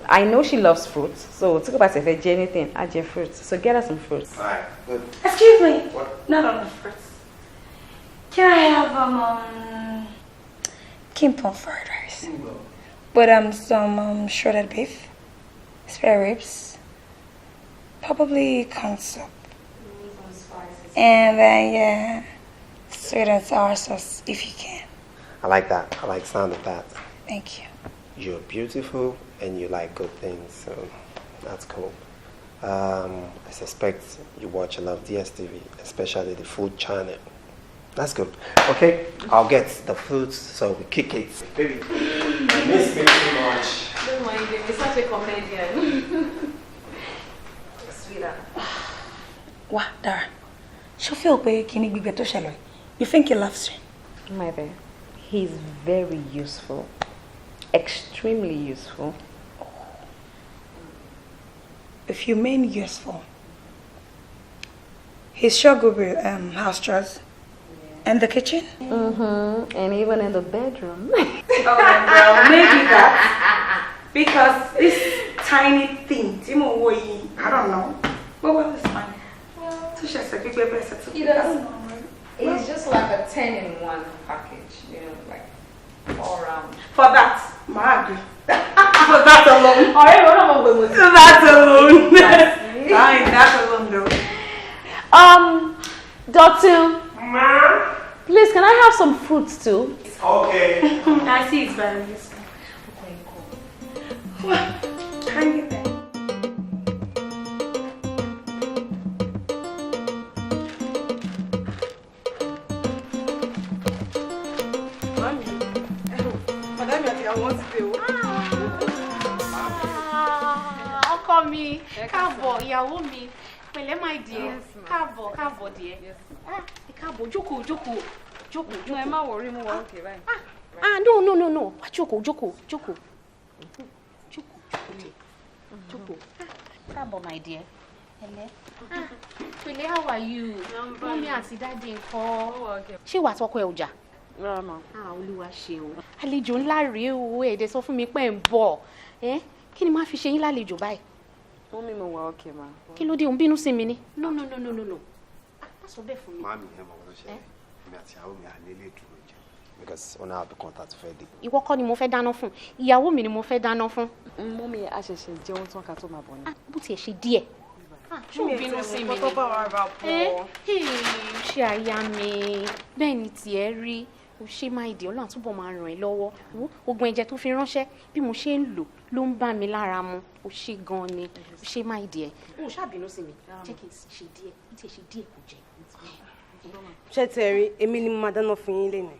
I know she loves fruits, so talk about if I do anything, add your fruits. So get her some fruits. Alright, good. Excuse me. What? Not on the fruits. Can I have kimpon fried rice? With some shredded beef, spare ribs, probably corn soup, and then yeah, sweet and sour sauce if you can. I like that. I like the sound of that. Thank you. You're beautiful and you like good things, so that's cool. I suspect you watch a lot of DSTV, especially the food channel. That's good. Okay, I'll get the foods so we kick it. Baby, I miss me too much. Don't mind him. He's such a comedian. Sweetheart. What, Dara? She feel pé kíní gbígbẹ tó ṣẹlẹ̀. You think he loves you? My dear, he's very useful. Extremely useful. If you mean useful, he's sure good with house chores. And the kitchen? And even in the bedroom. Oh, well, maybe that. Because this tiny thing, I don't know. But well, it's fine. He doesn't. It's just like a 10-in-1 package, you know, like all around. For that, I agree. For that alone. Alright, what am I going with? That alone. Fine, that alone though. Dotun, Ma? please, can I have some fruits too? Okay. I see it's better this way. Well, hang it there. Ọkọ mi, káàbọ̀, ìyàwó mi, pẹ̀lẹ́ my dear, káàbọ̀ dear. Káàbọ̀, jókòó. No, ẹ má worry, mo wà okay báyìí. No. Wá jókòó. Jókòó. Káàbọ̀ my dear. Pẹ̀lẹ́, how are you? Mommy àti daddy ńkọ́? Ṣé wàá tọkọ ẹ ọjà? Rárá ma. Olúwa ṣe o. Àlejò ńlá rèé o, ẹ̀dẹ̀ sọ fún mi pé ń bọ̀. Kí ni máa fi ṣe yín lálejò báyìí? Mommy mo wà okay ma. Kí ló dé, ò ń bínú sí mi ni? No. Má sọ bẹ́ẹ̀ fún mi. Mami, ẹ mọ̀ ọ́ ṣe mi àti ìyàwó mi àlélẹ́ dúró jẹ. Because ọ̀nà àbíkan tá a ti fẹ́ dé. Ìwọ kọ́ ni mo fẹ́ dáná fún, ìyàwó mi ni mo fẹ́ dáná fún. Mommy, a ṣẹ̀ṣẹ̀ jẹun tán ká tó máa bọ̀ ni. Bó tiẹ̀ ṣe díẹ̀. Ṣé ò bínú sí mi ni? Ṣé aya mi? Bẹ́ẹ̀ ni tiẹ̀ rí. O ṣe máa ìdí Ọlọ́run túbọ̀ máa ràn ẹ́ lọ́wọ́. Oògùn ẹ̀jẹ̀ tó fi ránṣẹ́ bí mo ṣe ń lò ló ń bá mi lára mu. O ṣe gan ni. O ṣe máa ìdí ẹ̀. O ṣàbínú sí mi. Jẹ́ kí n ṣe díẹ̀. N tí ẹ ṣe díẹ̀ kò jẹ́. Ṣé tẹ rí èmi ni mo máa dáná fún yín lénìí.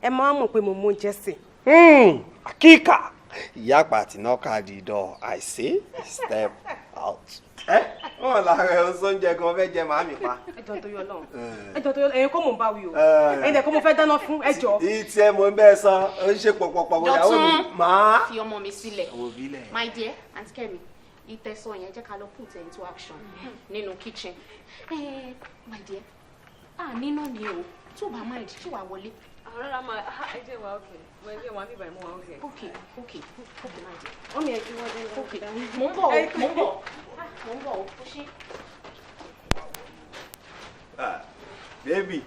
Ẹ máa mọ̀ pé mo mú oúnjẹ sè. Akíkà. Ìyá àpàtì náà káàdì ìdọ̀ àìsí step out. Wọ́n lára ẹ̀ ń sóúnjẹ kan fẹ́ jẹ màámi pa. Ẹjọ́ tó yọ lọ́hùn. Ẹ̀yin kọ́ mò ń bá wí o. Ẹ̀yin dẹ̀ kọ́ mo fẹ́ dáná fún ẹjọ́. Ìtì ẹ̀ mò ń bẹ́ẹ̀ sọ, ó ń ṣe pọ̀pọ̀pọ̀ ìyàwó mi. Màá. Fi ọmọ mi sílẹ̀. My dear, Aunty Kemi, ìtẹ̀sọ̀ yẹn jẹ́ ká lọ put it into action nínú kitchen. My dear, nínú ni o, tí o bá mind, ṣé wàá wọlé? Rárá ma, ẹ jẹ́ wa okay. Mo ẹgbẹ́ wọn bíbá ẹ̀ mú wa okay. Okay, my dear. Wọ́n mi ẹ̀ kí wọ́n dé. Okay, mo ń bọ̀ o. Ṣé. Baby.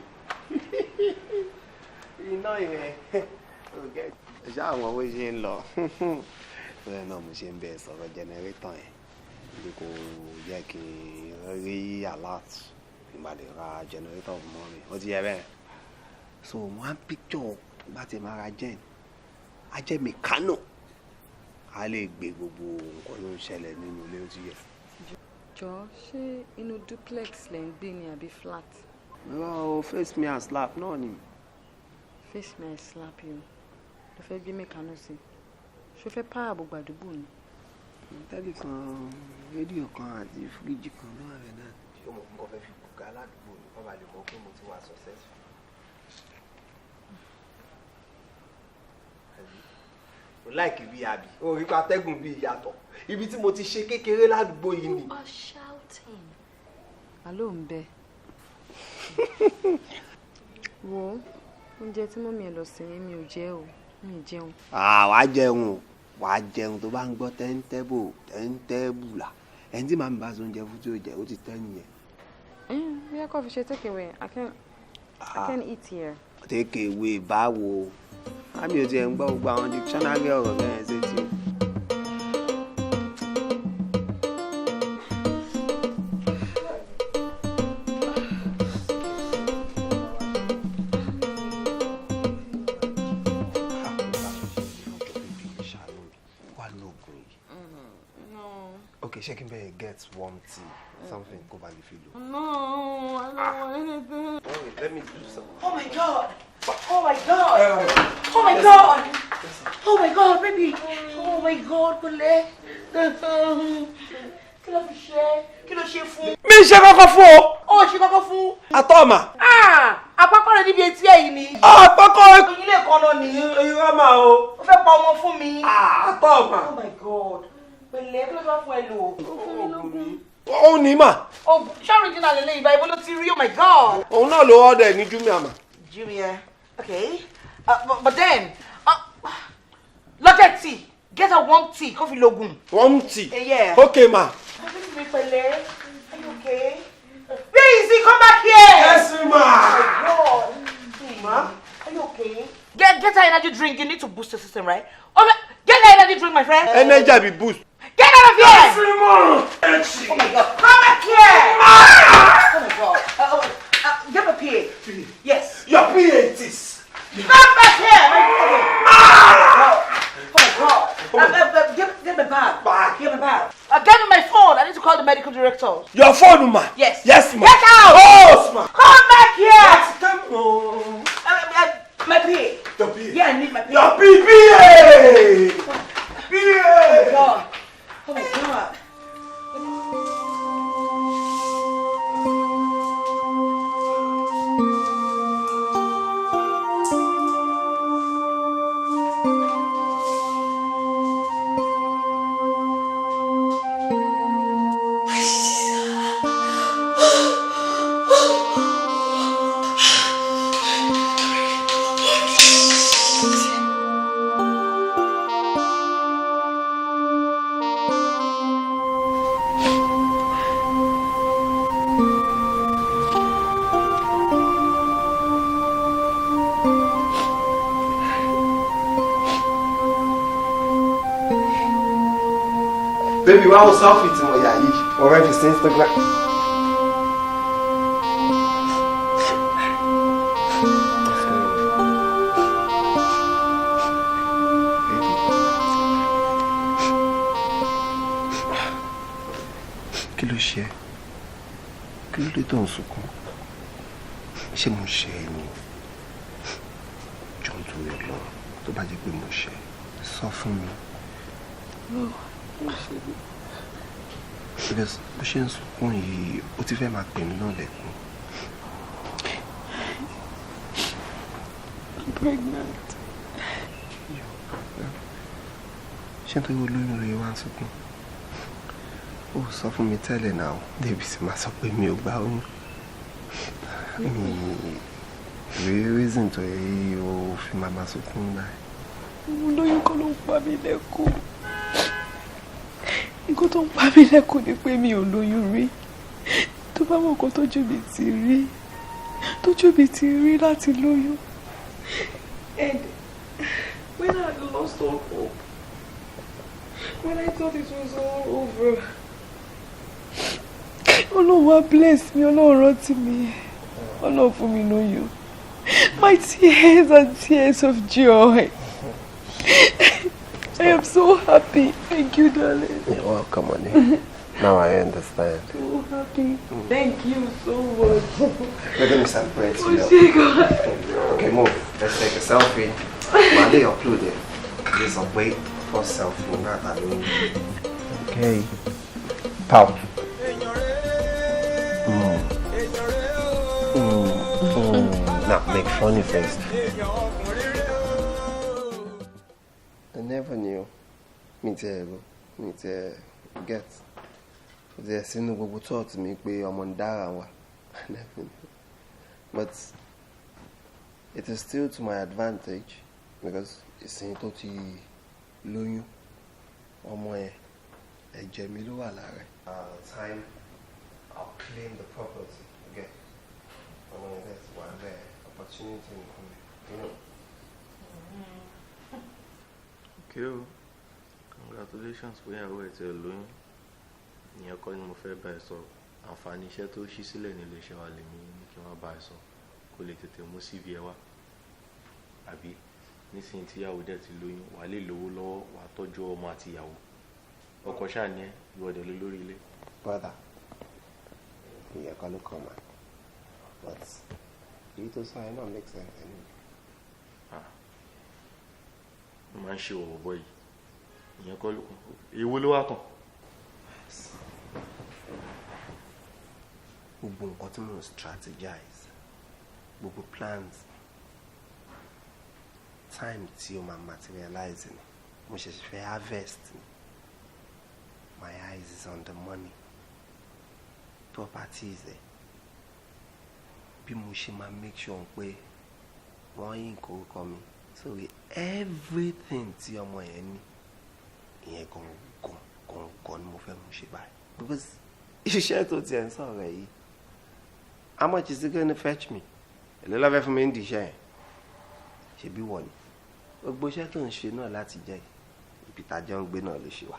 Iná yẹn. Ṣé àwọn owó ṣe ń lọ? Bẹ́ẹ̀ náà mo ṣe ń bẹ̀ sọ̀rọ̀ jẹnẹrétọ̀ yẹn. bí kò yẹ kí n rí alert ìgbàdé ra generator mọ́ mi ó ti yẹ bẹ́ẹ̀ so one picture bá ti máa ra gen a jẹ́ mechano a lè gbé gbogbo nǹkan tó ń ṣẹlẹ̀ nínú ilé ó ti yẹ. jọ ṣé inú duplex lẹ ń gbé ni àbí flat. well face me and slap náà ni. face me and slap you ló fẹ́ gbé mechano sí ṣó fẹ́ pààrọ̀ gbogbo àdúgbò ni. tẹ́lẹ̀ kan rédíò kan àti fíríjì kan ló wà rẹ̀ náà. ṣé o mọ̀ nǹkan fẹ́ fi kùkà aládùúgbò ni wọ́n bá lè mọ̀ pé mo ti wà successful. o láìkì bí àbí o rí patẹ́gùn bí ìyàtọ̀ ibi tí mo ti ṣe kékeré ládùúgbò yìí ni. you are shouting. àló ń bẹ. wo oúnjẹ tí mọ́mí ẹ̀ lọ sí mi ò jẹ o mi ì jẹun. wàá jẹun o wàá jẹun tó bá ń gbọ́ tẹ́ńtẹ́bù là ẹni tí màá mi bá so oúnjẹ fún tí ó jẹ ó ti tẹ́ nìyẹn. bí a kò fi ṣe take away I can eat here. take away báwo àmì ò tiẹ̀ ń gbọ́ gbogbo àwọn dictionary ọ̀rọ̀ bẹ́ẹ̀ ṣe tí o. Okay, she can be get warm tea, something go back the field. No, I don't want anything. Wait, let me do something. Oh my God! Oh my God! Oh my God! Oh my God, baby! Oh my God, Kule! Kí ló fi ṣe? Kí ló ṣe fún? Mi ṣe kọ́kọ́ fún o. Ó ṣe kọ́kọ́ fún. Atọ́mà. Àpapọ̀ rẹ̀ níbi etí ẹ̀yìn ni. Àpapọ̀ rẹ̀. Oyin lè kọ́ náà ni. Irọ́ mà o. Ó fẹ́ pa ọmọ fún mi. Atọ́mà. Oh my God. Pẹ̀lẹ́ kí ló fẹ́ fún ẹ lò? Fún mi lógún. Ó ní mà. Ṣé original lè lè ìbá ibo ló ti rí? Oh my God. Òun náà ló order ní Jumia mà. Jumia. Okay. But then, lọ́jọ́ tea. Get a warm tea. Kó fi lògùn. Warm tea? Yeah. Okay ma. Pẹ̀lẹ́. Are you okay? Where is he? Come back here. Yes ma. Oh my God. Ma? Are you okay? Get her energy drink. You need to boost the system, right? Okay. Get her energy drink, my friend. Energy be boost. Get out of here! Yes ma. Oh my God. Come back here. Oh my God. Get my PA. Yes. Your PA it is. Come back here. Oh my God. Get my bag. Get my bag. Get me my phone. I need to call the medical director. Your phone, ma? Yes. Yes, ma. Get out. Oh, ma. Come back here. Yes, come on. My PA. Your PA. Yeah, I need my PA. Your PA. PA. Oh my God. Oh my God. Baby, why was selfie tí mo yà yìí? Ọ̀rẹ́ fi sí Instagram. Kí ló ṣe? Kí ló dé tó ń sunkún? Ṣé mo ṣe ẹ́ ni? Jọ̀ọ́ nítorí Ọlọ́run, tó bá jẹ́ pé mo ṣe ẹ́, sọ fún mi. Because bó ṣe ń sunkún yìí ó ti fẹ́ máa pè mí náà lẹ́kùn. I'm pregnant. Ṣé nítorí olóyún lóye wá ń sunkún? Ó sọ fún mi tẹ́lẹ̀ náà débi sì máa sọ pé mi ò gbá oyún. Mi reason tó yẹ ó fi máa sunkún náà. Olóyún kọ́ ló ń pa mí lẹ́kùn. Nǹkan tó ń pa mí lẹ́kùn ni pé mi ò lóyún rí. Tó bá mọ̀ nǹkan tójú mi ti rí láti lóyún. And when I had lost all hope, when I thought it was all over, Ọlọ́run bless me, Ọlọ́run rántí mi. Ọlọ́run fún mi lóyún. My tears and tears of joy. I am so happy. Thank you, darling. You're welcome, honey. Now I understand. So happy. Thank you so much. We're going to celebrate. Oh, God. Okay, move. Let's take a selfie. While they upload it, there's a wait for selfie. Okay. Pow. Now make funny face. I never knew. Me too. Get. There's seen gbogbo thoughts me pé ọmọ ń dára wa. I never knew. But it is still to my advantage because ìsìn tó ti lóyún ọmọ yẹn ẹ̀jẹ̀ mi ló wà lára. Time I'll claim the property again. Ọmọ yẹn that's one there opportunity nìkan mi. Okay o, congratulations fún ìyàwó ẹ̀ tí ó lóyún. Ìyẹn kọ́ ni mo fẹ́ bá ẹ sọ. Àǹfààní iṣẹ́ tó ṣí sílẹ̀ nílé iṣẹ́ wa lèmi ní kí wọ́n bá ẹ sọ kó lè tètè mú CV ẹ wá. Àbí nísìnyí tí ìyàwó dẹ̀ ti lóyún wà lè lówó lọ́wọ́ wà tọ́jú ọmọ àti ìyàwó. Ọkọ ṣáà ni ẹ ìwọ́dẹ̀ ló lórí ilé. Brother, ìyẹn kọ́ ló kọ́ ma. But èyí tó sọ yẹn náà make sense anyway. Mo máa ń ṣe ọ̀bọ̀ yìí. Ìyẹn kọ́ ló kàn. Èwo ló wá kàn? Gbogbo nǹkan tí mo strategize, gbogbo plans, time tí o máa materialize ni, mo ṣẹ̀ṣẹ̀ fẹ́ harvest ni. My eyes is on the money. Properties ẹ̀. Bí mo ṣe máa make sure pé wọ́n yín kórúkọ mi. So everything tí ọmọ yẹn ní, ìyẹn gan ni mo fẹ́ mú ṣe báyìí. Because iṣẹ́ tó tiẹ̀ ń sọ̀rọ̀ yìí, how much is it gonna fetch me? Èló la fẹ́ fún mi ní ìdíṣẹ́ yẹn? Ṣebí wọ̀ ni. Gbogbo iṣẹ́ tó ń ṣe náà láti jẹ́ ibi tàjọ́ ń gbé náà ló ṣe wà.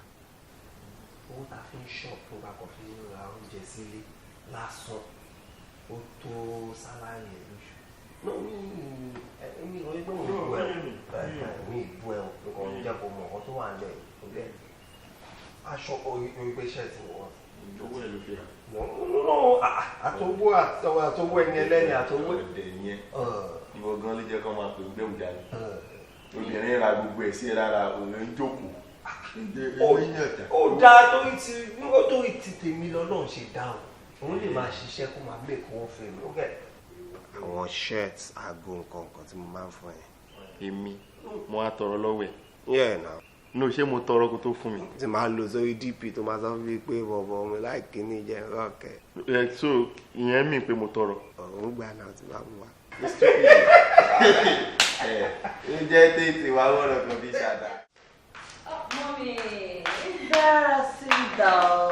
Owó ta fi ń ṣọ̀ fún bákan fi ń ra oúnjẹ sílé lásán ó tó sálárì ẹ̀ lóṣù. Mi ò rí pé mo bú ẹ mi bú ẹ nǹkan ń jẹ́ kó mọ̀ nǹkan tó wà ń lẹ̀ ọ̀gbẹ́ aṣọ orí pé ṣẹ́ẹ̀tì wọ̀ owó ẹ̀ ló fi rà. àtọwọ́ ẹni ẹlẹ́ni àtọwọ́ ẹ̀dẹ̀ yẹn ìwọ gan ló jẹ́ kó máa pè ń gbẹ̀wò jáde. Obìnrin ra gbogbo ẹ̀ sí ẹ lára òun ń jókòó. Ó dáa torí ti tèmi lọ́nà ṣe dáhùn òun lè máa ṣiṣẹ́ kó máa make owó fún mi. Àwọn shirts aago nǹkan tí mo máa ń fún ẹ. Èmi mo á tọrọ lọ́wọ́ ẹ̀. Yeah now. No, ṣé mo tọrọ kó tó fún mi. Tí máa lò sórí DP tó máa sọ fún mi pé bọ̀bọ̀ mi láì kíní jẹ́ Ronke. So ìyẹn mi pé mo tọrọ. Òun gbà náà ti máa mú wa. Ó jẹ́ tètè wá wọ́rọ̀ kan bí ṣàdá. Mommy, there, sit down.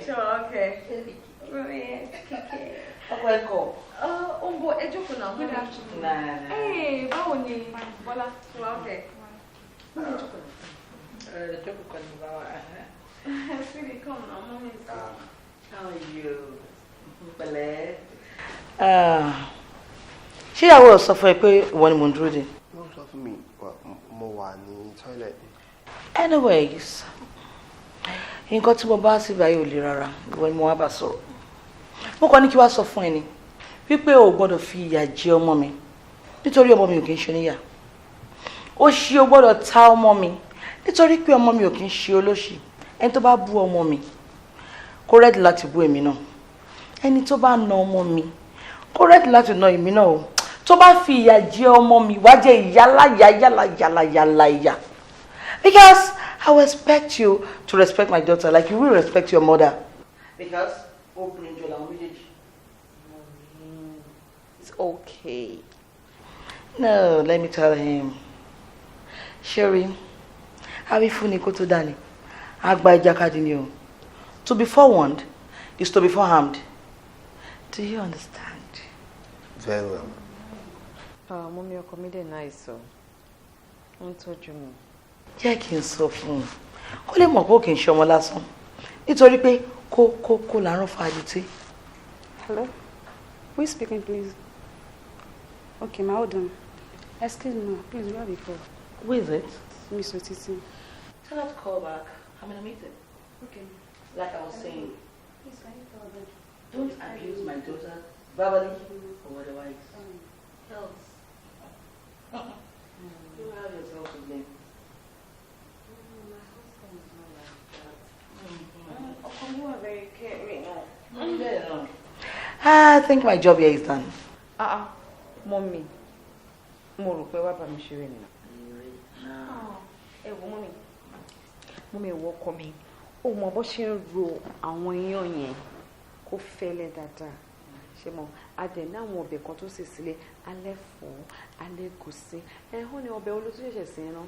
Sure, okay. Welcome. Ombo, ẹ jókòó náà. Good afternoon. Hey, báwo ni Bọ́lá? Okay. Ẹ jókòó náà. Jókòó kan ní báwa. Sweetie, come now, mommy is coming. How are you? Pẹ̀lẹ́. Ṣé ìyàwó sọ fún ẹ pé ìwọ ni mo ń dúró dè? Wọ́n sọ fún mi mo wà ní toilet. Anyways, nǹkan tí mo bá sì báyìí ò le rárá, ìwọ ni mo wá bá sọ̀rọ̀. Mo kàn ní kí wá sọ fún ẹ ni wípé o gbọ́dọ̀ fi ìyà jẹ ọmọ mi nítorí ọmọ mi ò kì í ṣe níyà. Ó ṣì o gbọ́dọ̀ ta ọmọ mi nítorí pé ọmọ mi ò kì í ṣe olóṣì. Ẹni tó bá bú ọmọ mi kó rẹ́dì láti bú èmi náà. Ẹni tó bá na ọmọ mi kó rẹ́dì láti na èmi náà o. Tó bá fi ìyà jẹ ọmọ mi wá jẹ yálà ìyà. Because I will expect you to respect my daughter like you will respect your mother. Because it's okay. No, let me tell him. Sherry, how funny go to Danny? Agba ijakadi ni o. To be forewarned is to be forearmed. Do you understand? Very well. Mommy, ọkọ mi dẹ̀ nice so. Ó ń tọ́jú mi. Jẹ́ kí n sọ fún un. Kó lè mọ̀ pé ó kì í ṣe ọmọ lásán. nítorí pé kó làárọ̀ fàdìtì. Hello? Who is speaking, please? Okay, ma, hold on. Excuse me, please, where are you from? Who is it? Miss Otiti. Tell her to call back. I'm in a meeting. Okay. Like I was saying, Please, can you call back? don't abuse my daughter verbally or otherwise. Else. You have yourself to blame. You are very caring. I think my job here is done. Mommy. Mo rò pé wá bá mi ṣeré ni. Ẹ wo mommy. Mommy wo ọkọ mi. Ó mọ bó ṣe ń ro àwọn iyán yẹn kó fẹ́lẹ́ dáadáa. Ṣé mo adẹ ní àwọn ọbẹ̀ kan tó sè sílẹ̀ alẹ́ fọ́, alẹ́ gùsí. Ó ní ọbẹ̀ olóṣù ṣẹ̀ṣẹ̀ sí ná.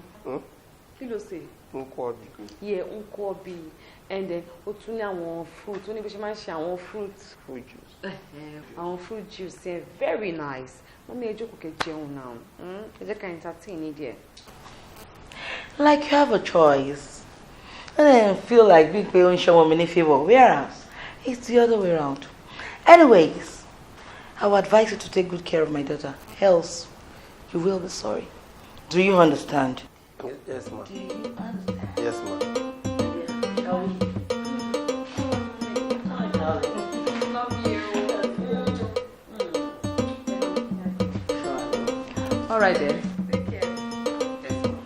Kí ló ṣe? Nkwobi. Yeah, nkwobi. And then ó tún ní àwọn fruit, ó ní bí ṣe máa ń ṣe àwọn fruit juice. Àwọn fruit juice yẹn very nice. Mommy ẹ jókòó kẹ́ jẹun now. Ẹ jẹ́ ká entertain ní díẹ̀. Like you have a choice. And then feel like big pay on show me any favor. Whereas it's the other way around. Anyways, I would advise you to take good care of my daughter. Else, you will be sorry. Do you understand? Yes, ma'am. Do you understand? Yes, ma'am. Shall we? Oh, darling. Love you. All right then. Yes, ma'am.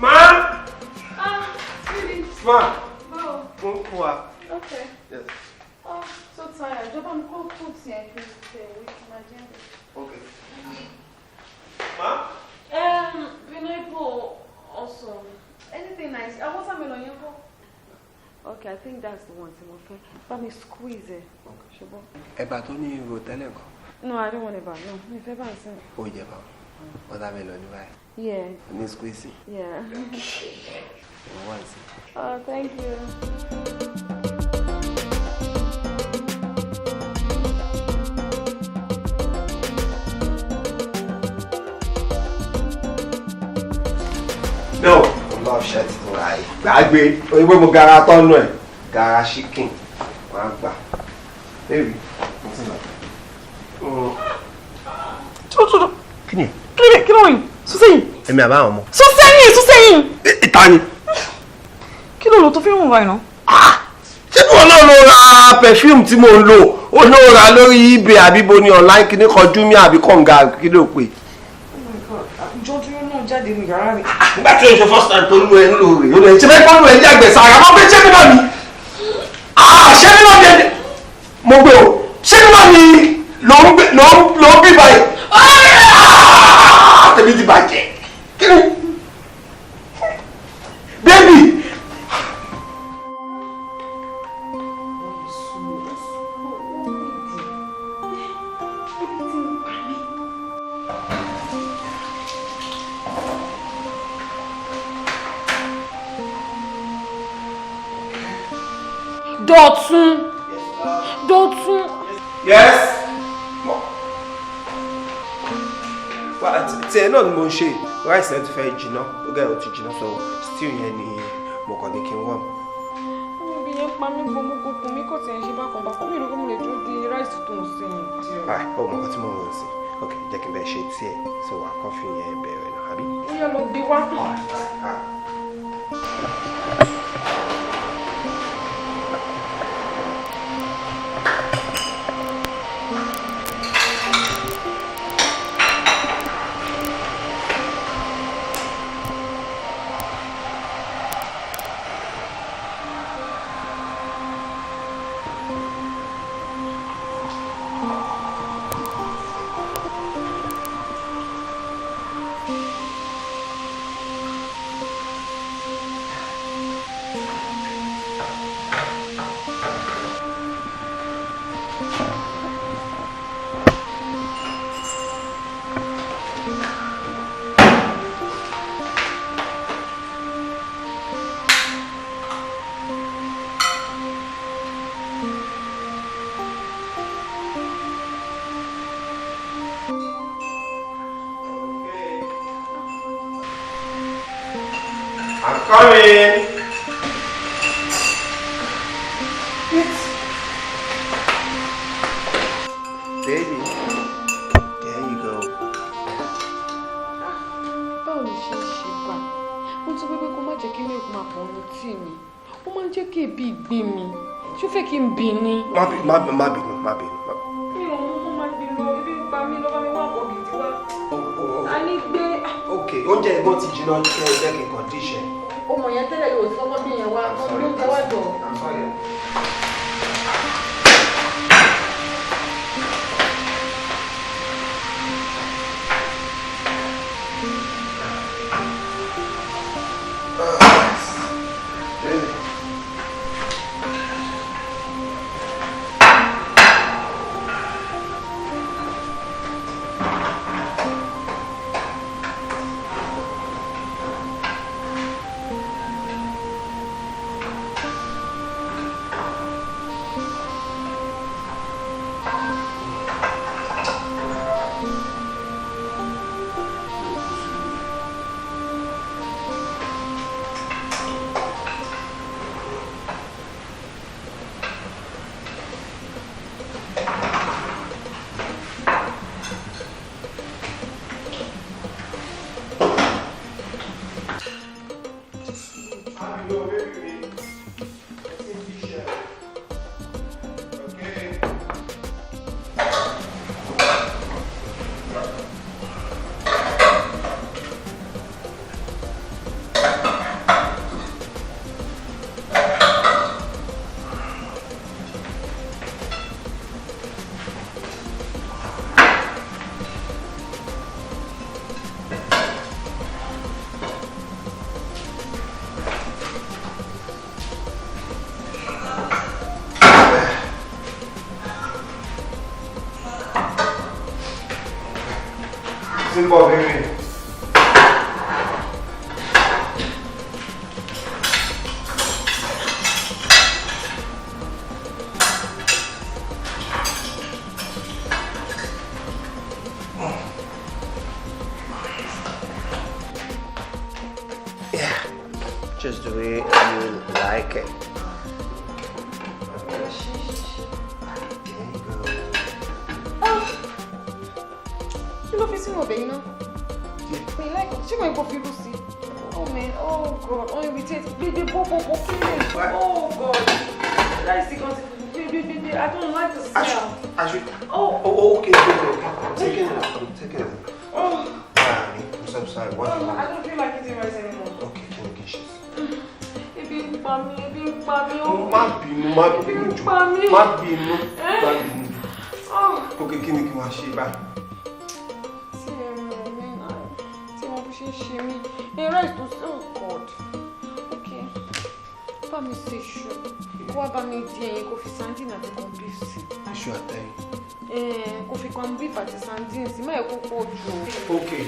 Ma'am! Really? Ma'am! No. Okay. Yes. Oh, so tired. Jọba mi kọ́ food yẹn kí n ṣe ìwé kí n máa jẹ́. Okay. Ma'am? Pineapple also. Anything nice. Watermelon yẹn kọ́. Okay, I think that's the one tí mo fẹ́. Bá mi squeeze ẹ̀. Ṣùgbọ́n. Ẹ̀bà tó ní ihò tẹ́lẹ̀ kan. No, I don't want eba. No, mi fẹ́ bá ń sìn. Ó jẹ bá watermelon ní báyìí. Yeah. Ní squeeze. Yeah. Wọ́n wá sí. Oh, thank you. No. Love shirt tó ra yìí. Gbàgbé oyinbo mo gara tọ́nu ẹ̀. Gara chicken. Wọ́n á gbà. Baby. Tó. Kí ni? Kí ló ń sún sẹ́yìn? Èmi àbá àwọn ọmọ. Sún sẹ́yìn! Ìta ni. Kí ló lò tó fi ń rùn báyìí náà? Ṣé bí wọn náà lọ ra perfume tí mo ń lò? Ó náà ra lórí eBay àbí bo ní online kí ní kan Jumia àbí kànga kí ló pè? Jọjú náà jáde ní yàrá mi. Nígbà tí o ṣe first time tó lù ẹ́ ń lò rè ó lè ṣe fẹ́ kọ́ lù ẹ́ yàgbẹ́ sára mọ́ pé ṣé mi náà ni? Ṣé mi náà ni ẹni? Mo gbé o. Ṣé mi náà ni ló ń bí báyìí? Tèmi ti bàjẹ́. Kí ni? Baby! Dọ̀tun. Yes. Tiẹ̀ náà ni mo ń ṣe rice náà ti fẹ́ jiná ó gẹ́ ò ti jiná so stew yẹn ni mo kàn ní kí n wọ́n. Ibi yẹn pa mí gbogbo kòkò mi kò tiẹ̀ ń ṣe bákan bákan mi ò rò pé mo lè dúró di ráìsì tó ń sè é. Ó mọ̀ nǹkan tí mo ń wọ̀n sí ok jẹ́ kí n bẹ ṣe tiẹ̀ so wà kọ́fì yẹn bẹ̀rẹ̀ náà àbí. Ó yẹ lọ gbé wá. I'm coming. Baby, there you go. Báwo ni ṣe ń ṣe bá? Mo ti wípé kó má jẹ́ kí milk máa pọ̀ ní tíì mi. Ó máa ń jẹ́ kí ebi gbé mi. Ṣé ó fẹ́ kí n bì ni? Má bínú. Mi ò mú má bínú. Ebi ń pa mí lọ́wọ́ mi wá pọ̀ gidi wá. A ní gbé. Ok, oúnjẹ ẹ̀gbọ́n ti jiná jẹ́ kí n kàn díṣẹ́. Ọmọ yẹn tẹ́lẹ̀ yóò sọ́kọ́ bí yẹn wá. Wọ́n ló ń jẹ́ wá jọ. I'm sorry. Simple, baby. Yeah, just the way you like it. Oh God, oh irritate. Baby, please. Oh God. Baby, I don't like the smell. Oh, okay. I'm taking it. Oh. I'm so sorry. What do you want? I don't feel like eating rice anymore. Okay, can you get shit? Ebi ń pa mí. Má bínú. Okay, kí ni kí n wá ṣe báyìí? Rice to so God. Okay. Bá mi ṣe iṣu. Kó wá bá mi dín ẹyin kó fi sardine àti corn beef sí. Iṣu àtẹyin. Kó fi corn beef àti sardine sí. Má yẹ kó pọ̀ jù. Okay.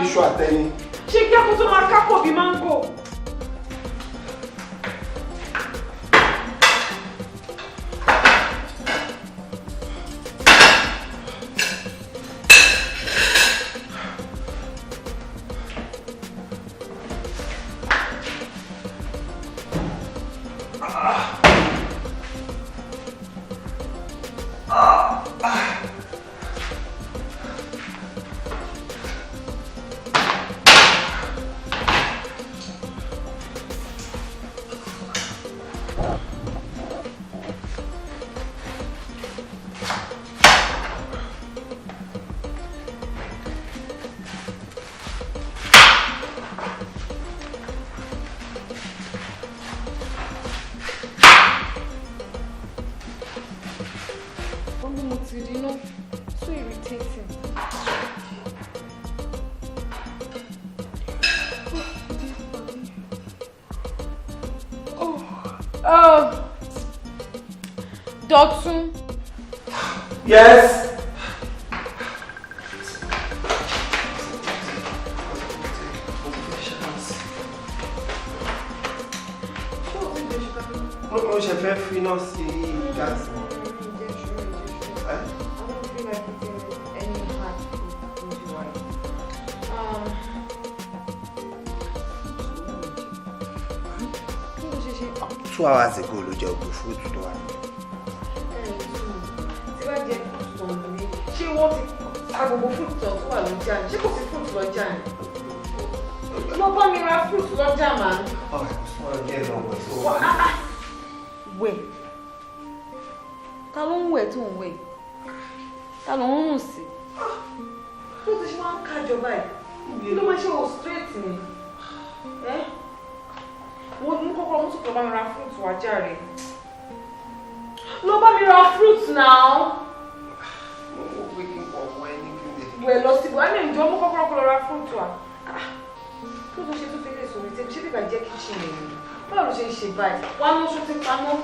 Iṣu àtẹyin. Ṣé kí akótó máa kápò bí mango? So irritating. Oh, Dotun. Yes. Mo ṣe fẹ́ fi iná sí gáàsì. 2 hours ago ló jẹ ògùn fúrúùtù tó wà. tí wàá jẹ fúrúùtù ọ̀hún ni ṣé wọ́n ti ta gbogbo fúrúùtù tó wà lọ́jà ni ṣé kò sí fúrúùtù lọ́jà ni. lọ bá mi ra fúrúùtù lọ́jà màá. wẹ̀ ta ló ń wẹ̀ tó ń wẹ̀ ta ló ń rùn sí. tó ti ṣe máa ń kájọ báyìí ló máa ṣe wò straight ni. wọ́n mú kọ́kọ́rọ́ mú sọ̀tọ̀ bá mi ra fruit wá jàre. lọ bá mi ra fruit náà. wẹ̀ lọ sí ibò á lè jọ mú kọ́kọ́rọ́ kó lọ ra fruit wá. tó tó ṣe tó fi lè sọ̀rọ̀ ìtẹ́bí ṣé bíbá jẹ́ kíchìn rẹ̀ ni báwo ló ṣe ń ṣe báyìí wá mú ṣó ti pamọ́.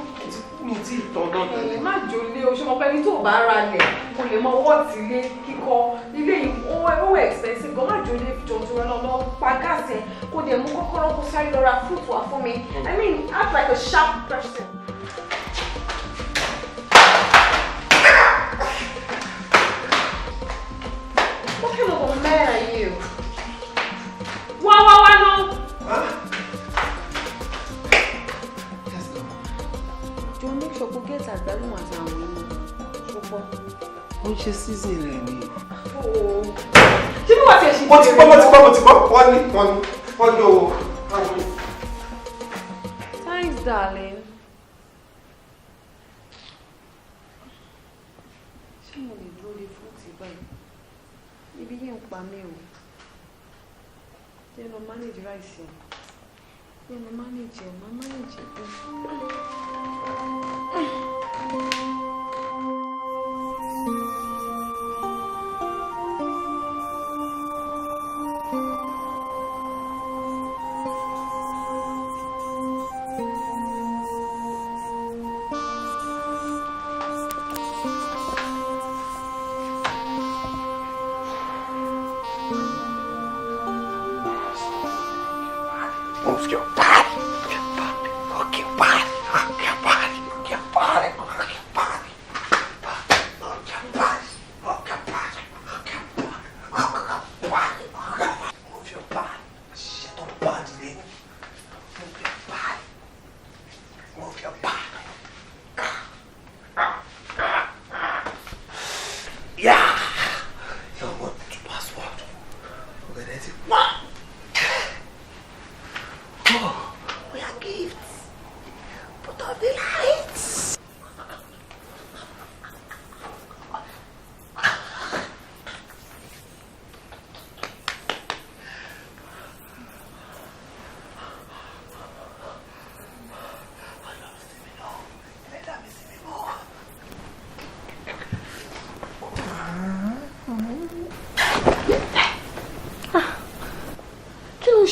mi ti tán dandan ni. má jò lé o ṣe mọ pé ní tó bá ra lẹ̀ mo lè mọ wọ́ọ̀tì ilé kíkọ́ ilé yìí ó expensive gan má jò lé jọjọ lọ pa gáàsì ẹ̀ kó dẹ̀ mú kọ́kọ́rọ́ kó sáré lọ ra fruit wá fún mi I mean act like a sharp person. What kind of a man are you? Wá no. Don't make sure you get àgbálùmọ̀ àti àwọn ọmọ. Ṣùgbọ́n. Ó ń ṣe season rẹ̀ ni. Ṣé bí wàá ti ẹ̀ ṣe? Mo ti gbọ́. Wọ́n ní owó. Thanks, darling. Ṣé mo lè dúró de fúrúùtì báyìí? Ibi yìí ń pa mí o. Jẹ́ lọ manage rice ẹ̀. Jẹ́ lọ manage ẹ̀, máa manage ẹ̀.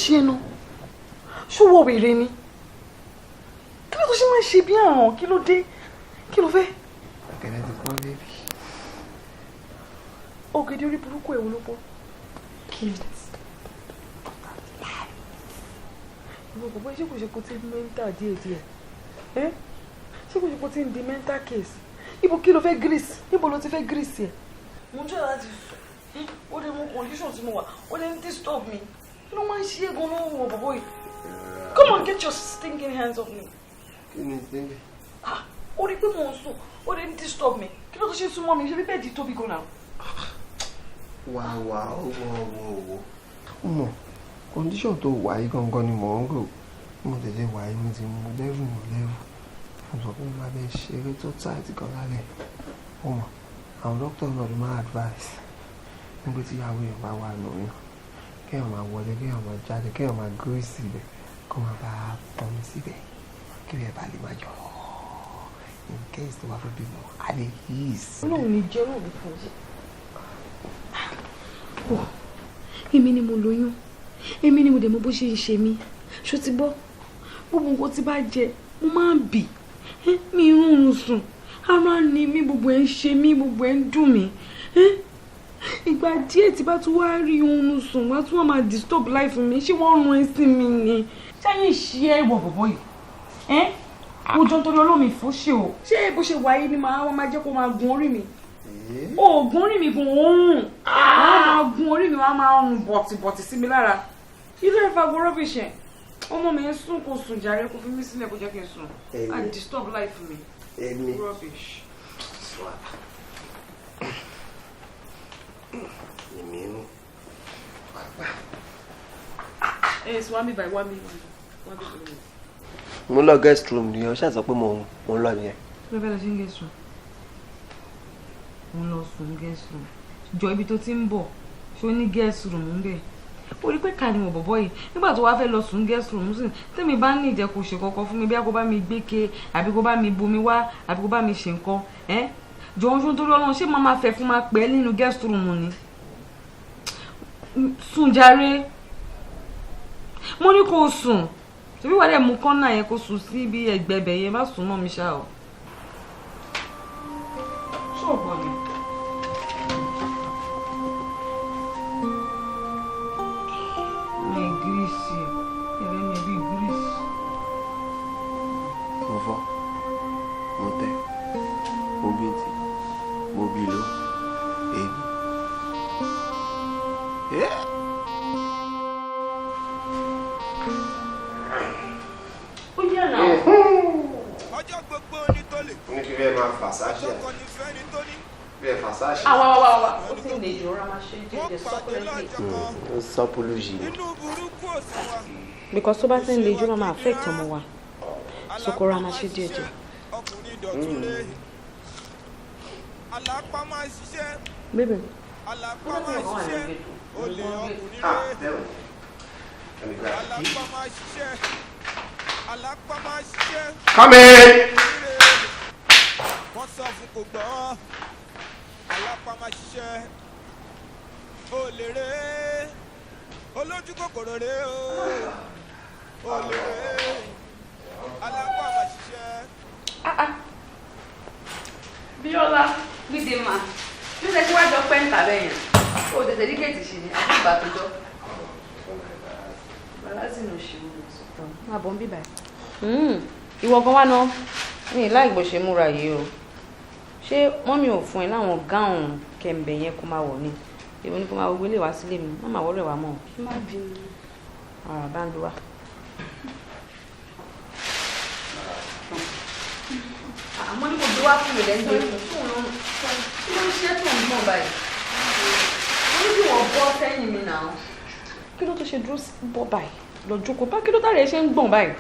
Ṣe nu ṣọwọ́ wèrè ni kí ló tó ṣe máa ń ṣe bí àrùn kí ló dé kí ló fẹ́. Ọ̀gẹ̀dẹ̀ ti pọ́n bébì. Ọ̀gẹ̀dẹ̀ orí burúkú ẹ̀ wo ló pọ́n. ìwọ bàbá ṣé kò ṣe kó tí mental díẹ̀díẹ̀ ṣé kò ṣe kó tí ń di mental case ibo kí ló fẹ́ grease níbo ló ti fẹ́ grease ẹ̀. mo ń jọ́ láti sùn ó lè mú condition tí mo wà ó lè ń disturb mi. No man, she ain't gonna know, boy. Come on, get your stinking hands off me. Kí ni stinking? Ó rí pé mo ń sùn, ó didn't disturb me. Kí ló tó ṣe súnmọ́ mi? Ṣé bí bẹ́ẹ̀ di tóbi gan náà? Wà owó. Mọ̀, condition tó wà yìí gangan ni mò ń rò. Mo tẹ̀lé wà yìí mo ti mú lẹ́rù. Mo sọ pé mo máa bẹ ṣeré tó tight gan lálẹ́. Ó mọ̀, àwọn dókítà náà ló máa advice. Nígbà tí ìyàwó yẹn bá wà lóyún. Kéèyàn máa wọlé, kéèyàn máa jáde, kéèyàn máa gírí síbẹ̀, kó máa bá a tọ́ mi síbẹ̀, kí ẹ bá lè máa jọ in case tó bá fẹ́ bímọ, a lè yíìs. Ọlọ́run ní jẹ́ ọ̀rọ̀ mi fún ọ. Èmi ni mo lóyún, èmi ni mo dẹ̀ mọ̀ bó ṣe ń ṣe mí, ṣó ti gbọ́? Gbogbo nǹkan tí bá jẹ, mo máa ń bì, mi ń rún sùn, ara ni mí, gbogbo ẹ̀ ń ṣe mí, gbogbo ẹ̀ ń dùn mí. Ìgbà díẹ̀ tí bá tún wá rí oorun sùn wá tún wá máa disturb life mi ṣé wọ́n rún ẹ sí mi ni. Ṣáyé ṣí ẹ wọ̀ bọ̀bọ̀ yìí ojú nítorí olómi fún ṣe o ṣé bó ṣe wáyé ni máa jẹ́ kó máa gun orí mi. Oògùn orí mi gun oorun wọ́n máa gun orí mi wọ́n máa rún bọ̀tìbọ̀tì sí mi lára. Ilé ìfagbọ́ rọ́bìṣì ẹ̀ ọmọ mi ń sùn kò sùn jàre kò fi mí sílẹ̀ kó jẹ́ kí n sùn. I disturb life mi. Rubbish. Swami by Wami. Mo lọ guest room ni o ṣáà sọ pé mo lọ nìyẹn. Mo fẹ́ lọ sí guest room. Mo lọ sùn guest room. Jọ ibi tó ti ń bọ̀ ṣó ní guest room ń bẹ̀. Ó rí pé ká ni mo bọ̀bọ̀ yìí nígbà tó wá fẹ́ lọ sùn guest room sí tèmi bá ní ìjẹ́ kó ṣe kọ́kọ́ fún mi bí kó bá mi gbéke àbí kó bá mi bomi wá àbí kó bá mi ṣe nǹkan jọ̀wọ́n ṣó torí Ọlọ́run ṣé máa fẹ́ fún máa pẹ́ nínú guest room ni sùn jàre mo ní kó sùn ṣebí wàá dẹ̀ mú kọ́nà yẹn kó sùn sí ibi ẹgbẹ̀bẹ̀ yẹn má sùn mọ́ mi ṣá o ṣó o gbọ́ mi. Mo fọ́, mo tẹ́, mo bìntì, mo bìlò, èmi. Ó yẹ náà. Ọjọ́ gbogbo ní tó lè. Ní kí bẹ́ẹ̀ máa fà sáṣẹ́. Ọjọ́ kan ní fẹ́ ní tó ní. Bẹ́ẹ̀ fà sáṣẹ́. Àwa. Ó ti ń lè jọra máa ṣe jẹ́ sọ́kúlẹ́sì. Ó sọ́pọ̀lọ́jì ni. Inú burúkú òsì wa. Because tó bá ti ń lè jọra máa affect ọmọ wa. Sokora máa ṣe jẹ́jẹ́. Ọkùnrin dọ̀tún lé. Alápá máa ṣiṣẹ́. Bébè. Alápá máa ṣiṣẹ́. Olè ọkùnrin lé. Alápá máa ṣiṣẹ́. Alápá máa ṣiṣẹ́. Come in. Wọ́n sọ fún kò gbọ́. Alápá máa ṣiṣẹ́. Olè rè. Olójú kòkòrò rè o. Olè rè. Alápá máa ṣiṣẹ́. Bíọ́lá gbídé mà bí ṣe wájọ pẹ́ńtà bẹ́yẹn ó tètè ní kéètì ṣì ní àti ìgbà tó jọ. Bàlásìnà ṣe mú mi sọ̀tọ̀. Má bọ̀ ń bíbà ẹ̀. Ìwọ gan wá ná ní láìgbò ṣe múra yìí o. Ṣé mọ́mí ò fún ẹ láwọn gáùn kẹ̀m̀bẹ̀ yẹn kó máa wọ̀ ni? Èmi ní kó máa gbélé wá sílé mi. Má máa wọ́rọ̀ ẹ̀ wá mọ́. Má bínú. Bá ń lo wa. Àmọ́ ní kò gbé wá fún mi lẹ́nu tó fún un kí ló ń ṣe tó ń gbọ̀n báyìí? Wọ́n ní kí wọ́n bọ́ sẹ́yìn mi náà. Kí ló tó ṣe dúró bọ́ báyìí? Lọ jókòó bá kí ló dáre ṣe ń gbọ̀n báyìí?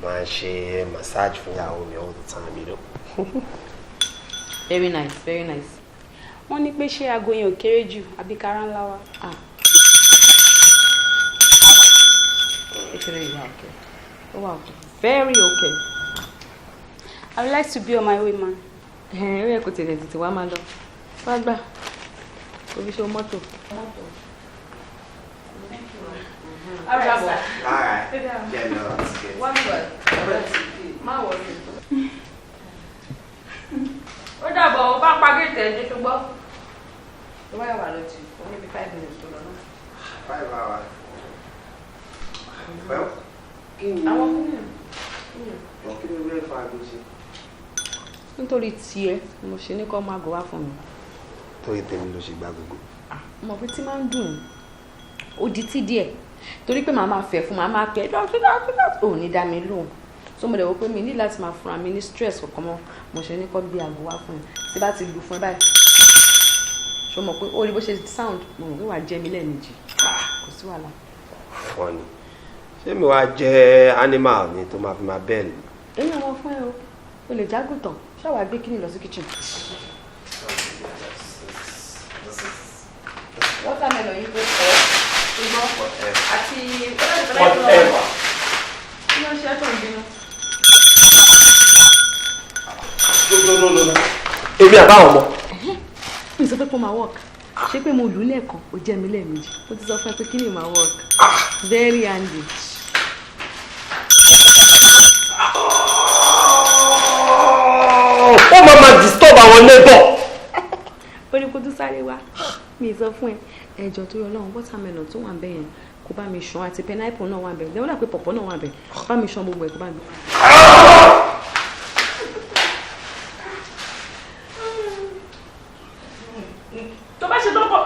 Máa ṣe massage fún ìyàwó mi all the time, you know. Very nice, very nice. Wọ́n ní pé ṣé aago yẹn ò kéré jù àbí kára ńlá wa. Okay. Oh, wow. Very okay. I would like to be on my way, man. Ó yẹ kó tètè wá máa lọ. Wá gbà. Kò fi ṣe mọ́tò. All right. Yeah, no, that's good. One word. Má wọlé. Ó dàbọ̀ ó bá pa gate ẹ̀ tó gbọ́. Tó bá yà wà lọ́tì, ó ní bí 5 minutes tó lọ náà. 5 hours. Well, kí ni wẹ́ẹ́ fa àgbo ṣe? Nítorí tiẹ̀ mo ṣe ní kó máa gò wá fún mi. Torí tèmi ló ṣe gbá gbogbo. Mo pé tí máa ń dùn ó di tí díẹ̀ torí pé màá máa fẹ́ fún màá máa pẹ́ ò ní dá mi lóhùn so mo dẹ̀ wò pé mi ní láti máa fúnra mi ní stress kankan mọ́ mo ṣe ní kó gbé àgbo wá fún mi tí bá ti lù fún ẹ báyìí ṣó mọ̀ pé ó rí bó ṣe sound mo rò pé wàá jẹ́ mi lẹ́ẹ̀mejì kò sí wàhálà. Funny. Ṣé mi wá jẹ́ animal ni tó máa fi máa bẹ́ẹ̀lì? Èmi ọmọ fún ẹ o lè jágùtàn ṣáà gbé kíní lọ sí kitchen. Watermelon yìí tó kọ́ ṣùgbọ́n àti ọlọ́dún kí ló ń ṣe tó ń bínú. Èmi àbáwọn ọmọ. Mi sọ pé kó máa work ṣé pé mo lù ú lẹ́ẹ̀kan ó jẹ́ mi lẹ́ẹ̀mejì ó ti sọ fún ẹ pé kí ni máa work very handy. Ó máa disturb àwọn neighbor. Ó ní kó tún sáré wá mi sọ fún ẹ ẹjọ́ tó yọ lọ́wọ́ watermelon tó wà ń bẹ̀ yẹn kó bá mi ṣan àti pineapple náà wà ń bẹ̀ lẹ́wọ́n dà pé pọ̀pọ̀ náà wà ń bẹ̀ bá mi ṣan gbogbo ẹ̀ kó bá mi. tó bá ṣe tó kọ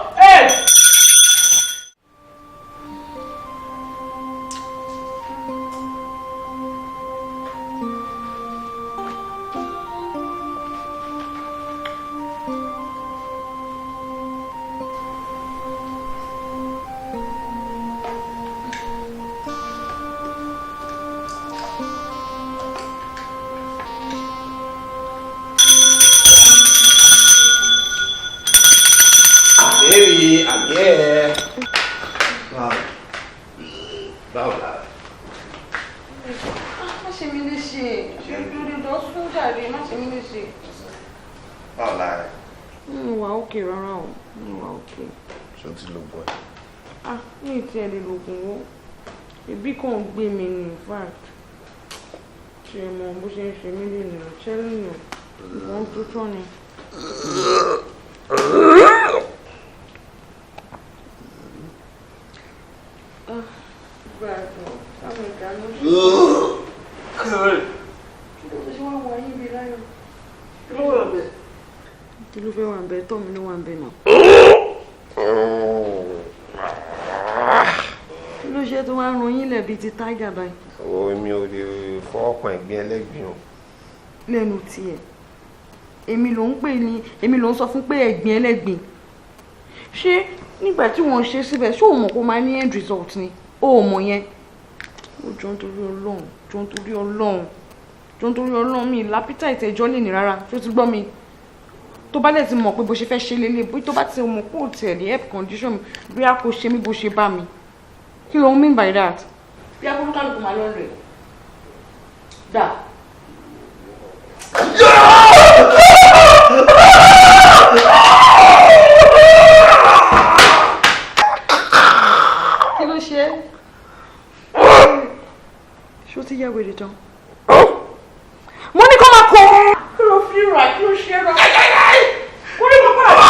àmì ẹ̀. Báwo la? Má ṣe mí léṣe. Lórí lọ sún jàre, má ṣe mí léṣe. Báwo la rẹ̀? Mi wà òkè rárá o. Mi wà òkè. Ṣé o ti lo gbọ́ ẹ? Mi ì tiẹ̀ lè lògùn wo. Ebi kan gbé mi ní in fact. Ṣé mo bó ṣe ń ṣe mí lè nà ṣẹ́lẹ̀ nà ìwọ̀n tó tọ́ ni. Kí ló fẹ́ wà ń bẹ tọ́ mi ló wà ń bẹ náà. Kí ló ṣe tó wá ń ron yín lẹ̀bi ti tiger báyìí. Èmi ò lè fọwọ́kàn ẹ̀gbin ẹlẹ́gbin o. Lẹ́nu tiẹ̀ èmi ló ń pè ní èmi ló ń sọ fún pé ẹ̀gbin ẹlẹ́gbin ṣé nígbà tí wọ́n ṣe síbẹ̀ ṣé o mọ̀ kó máa ní end result ni o ò mọ̀ yẹn. Ó jọ nítorí Ọlọ́run jọ nítorí Ọlọ́run jọ nítorí Ọlọ́run mi lápítà ìtẹ́jọ́ lè ní rárá tó ti gbọ́ mi tó bá dẹ̀ ti mọ̀ pé bó ṣe fẹ́ ṣe lélẹ̀ bó tó bá ti mọ̀ pé ò tẹ̀lé help condition mi bí a kò ṣe mí bó ṣe bá mi kí ló ń mean by that. Bí a kò ní kálukú máa lọ rẹ̀ dà. Kí ló ṣe é? Ṣé o ti yá wèrè tán? Mo ní kó máa kó. Kí ló fi rà kí ló ṣe é rà? Mo ní kó máa kó.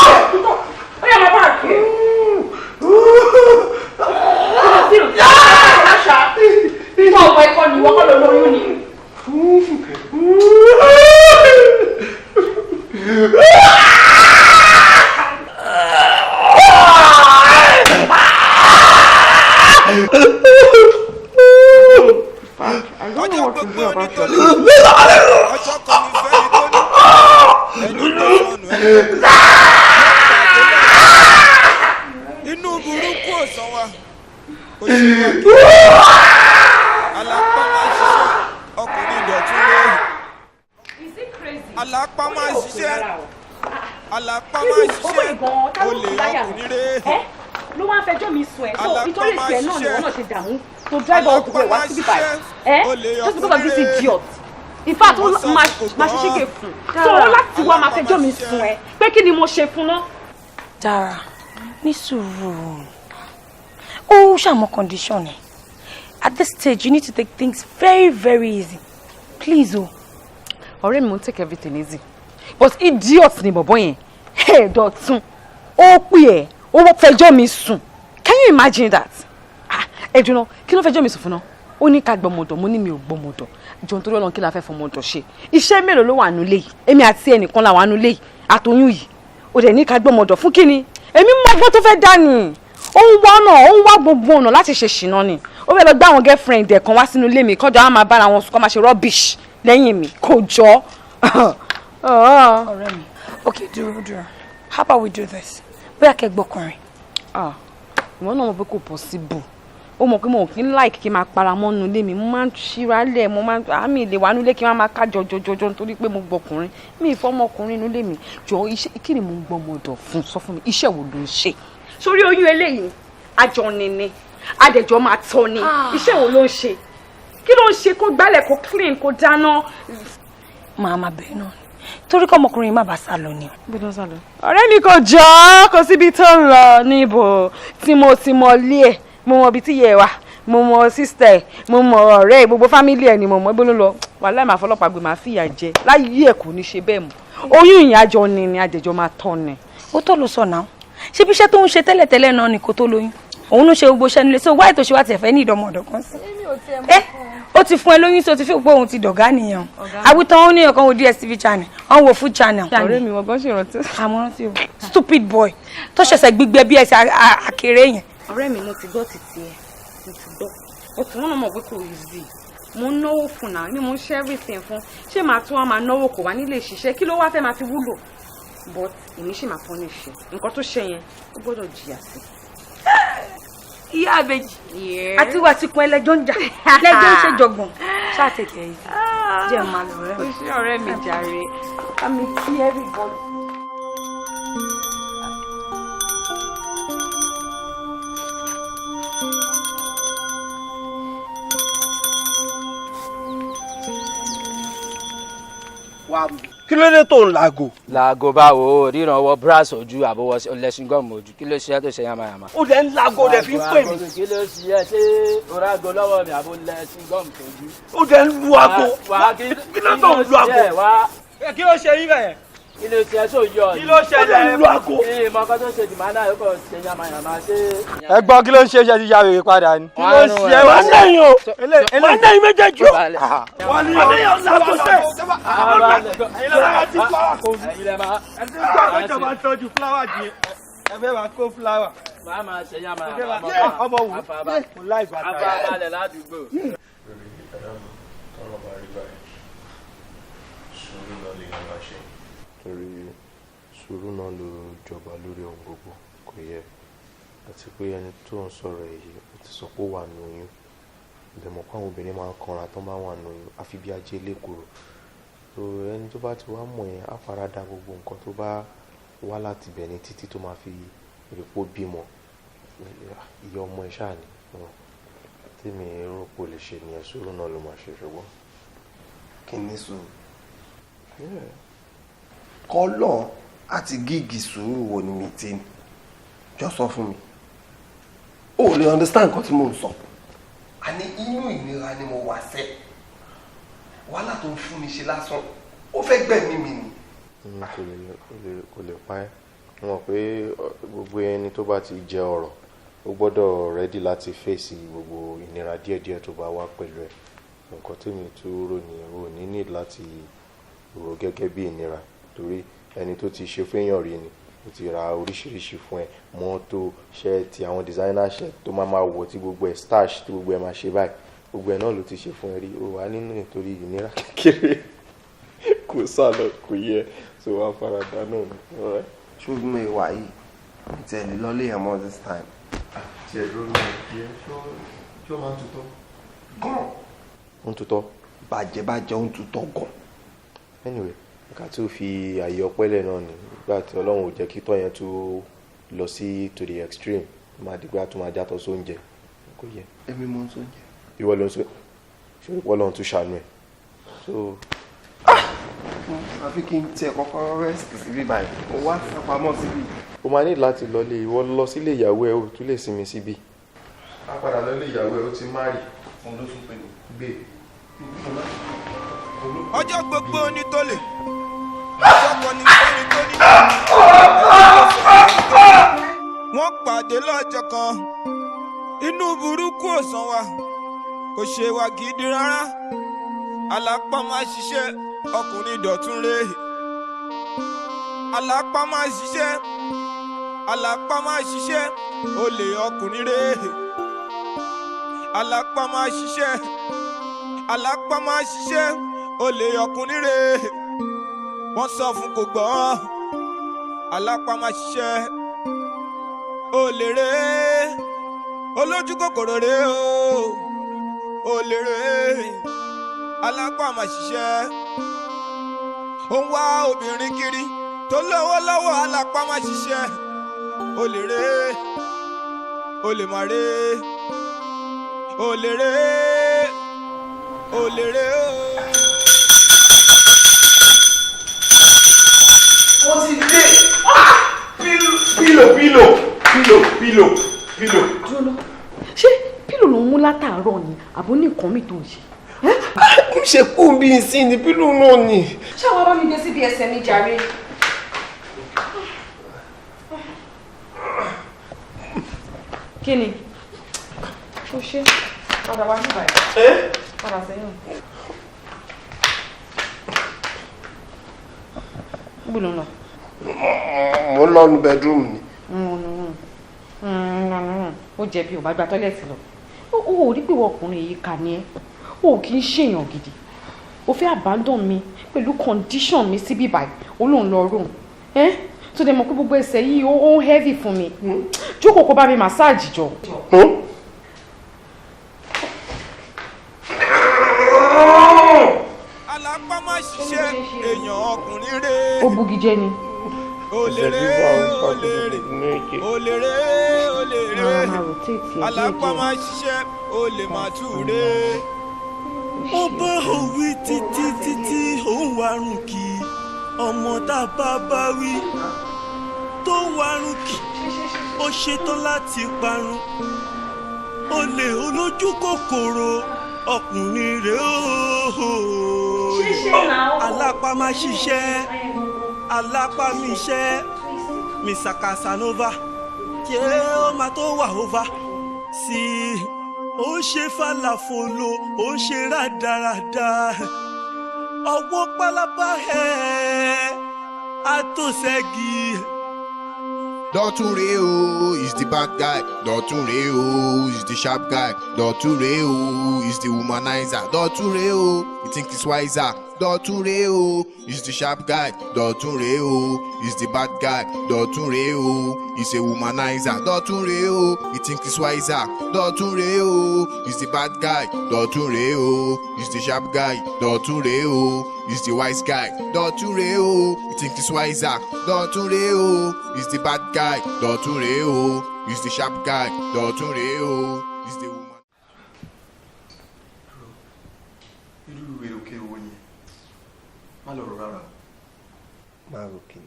Ó yà máa bá a kẹ́. Kí ló fi rà? Ṣá ìwọ ọ̀pọ̀ ẹ̀kọ́ ni ìwọ kọ́ lọ lóyún ni. ọjọ́ gbogbo nítorí ọjọ́ kan ní fẹ́ẹ́ tó ní ẹni tó sọnù inú burúkú ọ̀sán wa ó ṣe wá alápá máa ṣiṣẹ́ ọkùnrin ìdọ̀tún lóyún alápá máa ṣiṣẹ́ alápá máa ṣiṣẹ́ olè ọkùnrin rẹ̀ ló wá ń fẹjọ́ mi sùn ẹ̀ so nítorí ìṣẹ̀ náà ni wọ́n náà ṣe dààmú to drive all the way wá síbí báyìí just because of this idiot in fact ó máa ṣe ṣége fún so ó láti wá máa fẹjọ́ mi sùn ẹ̀ pé kí ni mo ṣe fún náà. Dára ní sùúrù ó ṣàmọ condition ẹ at this stage you need to take things very very easy please o. ọ̀rẹ́ mi mo ń take everything easy but idiot ni bọ̀bọ̀ yẹn ẹ̀ẹ́dọ̀tún ó pè ẹ́ ó fẹjọ́ mi sùn can you imagine that ẹ jùlọ kí ló fẹjọ́ mi sùn fún náà ó ní ká gbọmọdọ̀ mo ní mi ò gbọmọdọ̀ jọ nítorí Ọlọ́run kí la fẹ́ fọmọdọ̀ ṣe iṣẹ́ mélòó ló wà nulẹ̀ yìí èmi àti ẹnìkan la wà nulẹ̀ yìí àtọyún yìí ó dẹ̀ ní ká gbọmọdọ̀ fún kíni èmi mọ ọgbọ́n tó fẹ́ dá ni ó ń wá ọ̀nà ó ń wá gbogbo ọ̀nà láti ṣe ṣìnà ni ó fẹ́ lọ gbá àwọn girlfriend ẹ̀ kan wá sínú ilé mi kọjọ àwọn máa bára wọn sùn kọ́ máa ṣe rubbish lẹ́yìn mi kò jọ. ọ̀rẹ́ mi okay dúró how about we do this bóyá kẹ́ gbọ́kùnrin. ìwọ náà mọ̀ pé kò possible ó mọ̀ pé mo kì í like kí n máa para mọ́nu ilé mi mo máa ń ṣíra lẹ̀ mo máa ń àmì ilé wa nílé kí n máa ká jọjọjọjọ nítorí pé mo gbọ́kùnrin mi ì fọ́mọkùnrin nílé mi jọ iṣẹ́ kí ni mo ń gbọ́mọdọ̀ fún sọ fún mi iṣẹ́ wo ló ń ṣe. sórí oyún eléyìí àjọ nìní adẹjọ máa tọ́ ni iṣẹ́ wo ló ń ṣe kí ló ń ṣe kó gbálẹ̀ kó clean kó dáná. màmá bẹ́ẹ̀ náà torí kọ́ ọmọkùnrin má bàa sá lọ ni. ọ̀rẹ́ mi kò jọ kò síbi tó ń lọ níbo tí mo ti mọ ilé ẹ̀ mo mọ ibi tí yẹ wà mo mọ sísítà ẹ̀ mo mọ ọ̀rẹ́ ẹ̀ gbogbo fámílì ẹ̀ ni mo mọ ibo ló lọ wàhálà máa fọlọ́pàá gbé máa fìyà jẹ láyé ẹ̀ kò ní ṣe bẹ́ẹ̀ mọ́ oyún ìyẹn àjọ ni àjẹjọ máa tọ́ ni. ó tó ló sọ náà ṣé bí iṣẹ́ tó ń ṣe tẹ́lẹ̀tẹ́lẹ̀ náà ni kò tó lóyún òun ló ṣe gbogbo iṣẹ́ nílé so wáyé tó ṣe wá tiẹ̀ fẹ́ ní ìdánmọ̀dọ̀ kan sí. ó ti fún ẹ lóyún sí o ti fi gbọ́ òun ti dọ̀gá nìyẹn àwítán ó ní ọ̀kan wo DSTV channel ọ̀n wo food channel. ọ̀rẹ́ mi wọ́n gan ṣe rántí. àmọ́ rántí o stupid boy tó ṣẹ̀ṣẹ̀ gbígbẹ bí ẹsẹ̀ àkèrè yẹn. ọ̀rẹ́ mi mo ti gbọ́ títí ẹ̀ mo ti gbọ́ òtún wọn náà mọ̀ pé kò easy mo ń náwó fún náà ni mo ń ṣe everything fún ṣé màá tún wá máa náwó kò wá nílé ìṣiṣẹ́ kí ló wá fẹ́ máa fi wúlò but èmi ṣì máa punish nǹkan tó ṣe yẹn ó gbọ́dọ̀ jìyà sí. ìyá àbèjì àti wà tí kun ẹlẹ́jọ́ ń jà lẹ́jọ́ ń ṣèjọgbọ̀n ṣáàtẹ̀tẹ̀ yìí jẹ́ máa lọ rẹ́ mi. o ṣé ọ̀rẹ́ mi jàre àmì kí everybody. kí ló dé tó ń laago. laago báwo ríran wọ brass ojú àbọwọ lẹsìn gọọmù ojú kí ló ṣe é tó ṣe yamayama. ó dẹ̀ ń laago dẹ̀ fi ń pè mí. kí ló ṣe é ṣé orago lọ́wọ́ mi àbò lẹsìn gọọmù ojú. ó dẹ̀ ń lu aago kí ló tó ń lu aago. kí ló ṣe yín bẹ́ẹ̀. kí ló ṣe é tó yọ yìí. kí ló ṣẹlẹ̀ ń lu aago. ee mọ̀ọ́kọ́ tó ṣe dìmánà yóò kọ́ ṣe yamayama ṣe. ẹ gbọ́ kí ló ń ṣe ṣe ti ya wèrè padà ni. kí ló ṣe é wọ́n lẹ́yìn o wọ́n lẹ́yìn méjèèjì o. wọ́n ní ọ̀lẹ́yìn ọ̀lá tó ṣe. ẹ̀yin lọ́wọ́ ti kọ́ ẹ̀yin tó máa tọ́jú fúláwà jù ẹ fẹ́ máa kó fúláwà. máa máa ṣe yàmà ọmọ wù mo láì bàtà yẹn. àfàbàlẹ̀ ládùúgbò. tọ́lọ́ bá rí báyìí sùúrù náà lè yára ṣe torí sùúrù náà ló jọba lórí ohun gbogbo kò yẹ àti pé ẹni tó ń sọ̀rọ̀ èyí ó ti sọ pé ó wà ní oyún ìdẹ̀mọ̀ pé àwọn obìnrin máa ń kanra tó bá wà ní oyún àfi bí ajé lẹ́kọ̀ọ́ so ẹni tó bá ti wá mọ̀ yẹn á fara da gbogbo nǹkan tó bá wá láti bẹ̀ ní títí tó máa fi rèpo bímọ ìyá ọmọ ẹ̀ ṣáà ni tèmi rò pé ó lè ṣe nìyẹn sùúrù náà ló máa ṣe ṣùgbọ́n. kí ni sùúrù kọ́lọ̀ àti gígì sùúrù wo ni mi ti ní jọ sọ fún mi o ò lè understand nǹkan tí mo ń sọ àní inú ìnira ni mo wà sẹ́ wàhálà tó ń fún mi ṣe lásán ó fẹ́ gbẹ̀mí mi ni. kò lè pa ẹ́ mọ̀ pé gbogbo ẹni tó bá ti jẹ ọ̀rọ̀ ó gbọ́dọ̀ rẹ́dí láti fèsì gbogbo ìnira díẹ̀díẹ̀ tó bá wá pẹ̀lú ẹ̀ nǹkan tèmi tó rò nìyẹn ò ní need láti rò gẹ́gẹ́ bí ìnira torí ẹni tó ti ṣe fẹ́yàn rí ni ó ti ra oríṣiríṣi fún ẹ mọ́tò ṣẹ́ẹ̀tì àwọn designer shirt tó máa wọ̀ tí gbogbo ẹ̀ starch tí gbogbo ẹ̀ máa ṣe báyìí gbogbo ẹ̀ náà ló ti ṣe fún ẹ rí ó wà nínú nítorí ìnira kékeré kò sálọ kò yẹ so wàá faradà náà ni. ṣùgbọ́n mi wà yìí ìtẹ̀lé lọ́lé ẹ̀ mọ́ this time. àti ẹ̀rọ mi yẹ ṣó máa ń tutọ́. gan. ó ń tutọ́. bàjẹ́ ó ń tutọ́ gan. anyway ká tó fi àyè ọpẹ́lẹ̀ náà ni nígbà tí ọlọ́run ò jẹ́ kí tọ́ yẹn tó lọ sí to the extreme máa dìgbà tó máa jàtọ̀ sóúnjẹ kò yẹ. èmi mo ń sóúnjẹ. ìwọ ló ń sọ ṣé ìwọ lọ́run tún ṣàánú ẹ̀ so. àfi kí n tiẹ̀ kọ́kọ́ rest síbí báyìí mo wá sápamọ́ síbí. o máa ní láti lọlé ìwọ lọ sílé ìyàwó ẹ o tún lè sinmi síbí. a padà lọlé ìyàwó ẹ o ti má rí. òun ló tún pè mí. gbé. ọjọ́ gbogbo ní tó lè ọjọ́ kan ní sẹ́ni tó ní. wọ́n pàdé lọ́jọ́ kan inú burúkú òsàn wa kò ṣe wá gidi rárá alápá máa ṣiṣẹ́ ọkùnrin dọ̀tún rè alápá máa ṣiṣẹ́ alápá máa ṣiṣẹ́ olè ọkùnrin rè alápá máa ṣiṣẹ́ alápá máa ṣiṣẹ́ olè ọkùnrin rè wọ́n sọ fún kò gbọ́ alápá máa ṣiṣẹ́ olè rè olójú kòkòrò rè olè rè alápá máa ṣiṣẹ́ ó ń wá obìnrin kiri tó lówó lọ́wọ́ alápá máa ṣiṣẹ́ olè rè olè máa rè olè rè olè rè o. wọ́n ti dé pílò. dúró ṣé pílò ló ń mú látàárọ̀ ni àbó ní nǹkan mi tó ń ṣe. ń ṣe kú bí n sí ni pílò náà ni. ṣé àwọn bá mi dé síbi ẹsẹ̀ mi jàre. kí ni ó ṣe padà wá níbàyà padà sẹ́yìn. níbo ló ń lọ. mo ń lọ nu bedroom ni. ó jẹ̀bi ò bá gba tọ́lẹ̀tì lọ ó rí pé ọkùnrin yìí kà ní ẹ ó kì í ṣèyàn gidi ó fẹ́ abandon mi pẹ̀lú condition mi síbí báyìí ó lóun lọ rò tó dẹ̀ mọ̀ pé gbogbo ẹsẹ̀ yìí ó ń heavy fún mi jókòó kó bá mi massage jọ. alápá máa ṣiṣẹ́ èèyàn ọkùnrin rè. ó bugi jẹ ni. olèrè alápá máa ṣiṣẹ́ olè máa tú rè. ó bá òwì títí òun wà rùn kí ọmọ tá a bá wí tó warun kì ó ṣetán láti parun olè olójú kòkòrò ọkùnrin rẹ̀ ooo alápá má ṣiṣẹ́ alápá mi ṣẹ́ Mr. Casanova jẹ́ ó máa tó wà over sí i ó ṣe falafolo ó ṣe rádaràda ọwọ́ pálábá ẹ̀ àtòṣẹ́gi. Dọ̀tun rèé o is the bad guy. Dọ̀tun rèé o is the sharp guy. Dọ̀tun rèé o is the womanizer. Dọ̀tun rèé o you think he's wiser. Dọ̀tun rèé o is the sharp guy. Dọ̀tun rèé o is the bad guy. Dọ̀tun rèé o is a womanizer. Dọ̀tun rèé o you think he's wiser. Dọ̀tun rèé o is the bad guy. Dọ̀tun rèé o is the sharp guy. Dọ̀tun rèé o is the wise guy. Dọ̀tun rèé o you think he's wiser. Dọ̀tun rèé o is the bad guy. Dọ̀tun rèé o is the sharp guy. Dọ̀tun rèé o is the woman. irú èròkè wo ni má lọ rọ rárá. má rò kí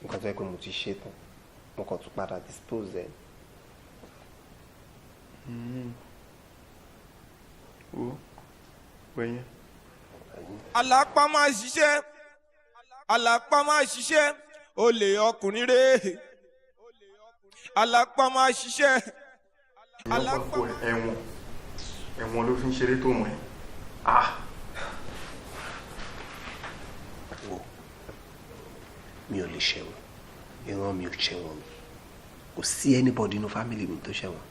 nǹkan tó yẹ pé mo ti ṣe tán mo kàn tún padà dispose ẹ. wo wẹ̀yìn. alápá máa ṣiṣẹ́ alápá máa ṣiṣẹ́ olè ọkùnrin rẹ̀ alápá máa ṣiṣẹ́. alápá ẹ̀wọ̀n ló fi ń ṣeré tó mọ̀ ẹ́. wo mi ò lè ṣẹ̀wọ̀n ìran mi ò ṣẹ̀wọ̀n mi kò sí anybody inú family mi tó ṣẹ̀wọ̀n.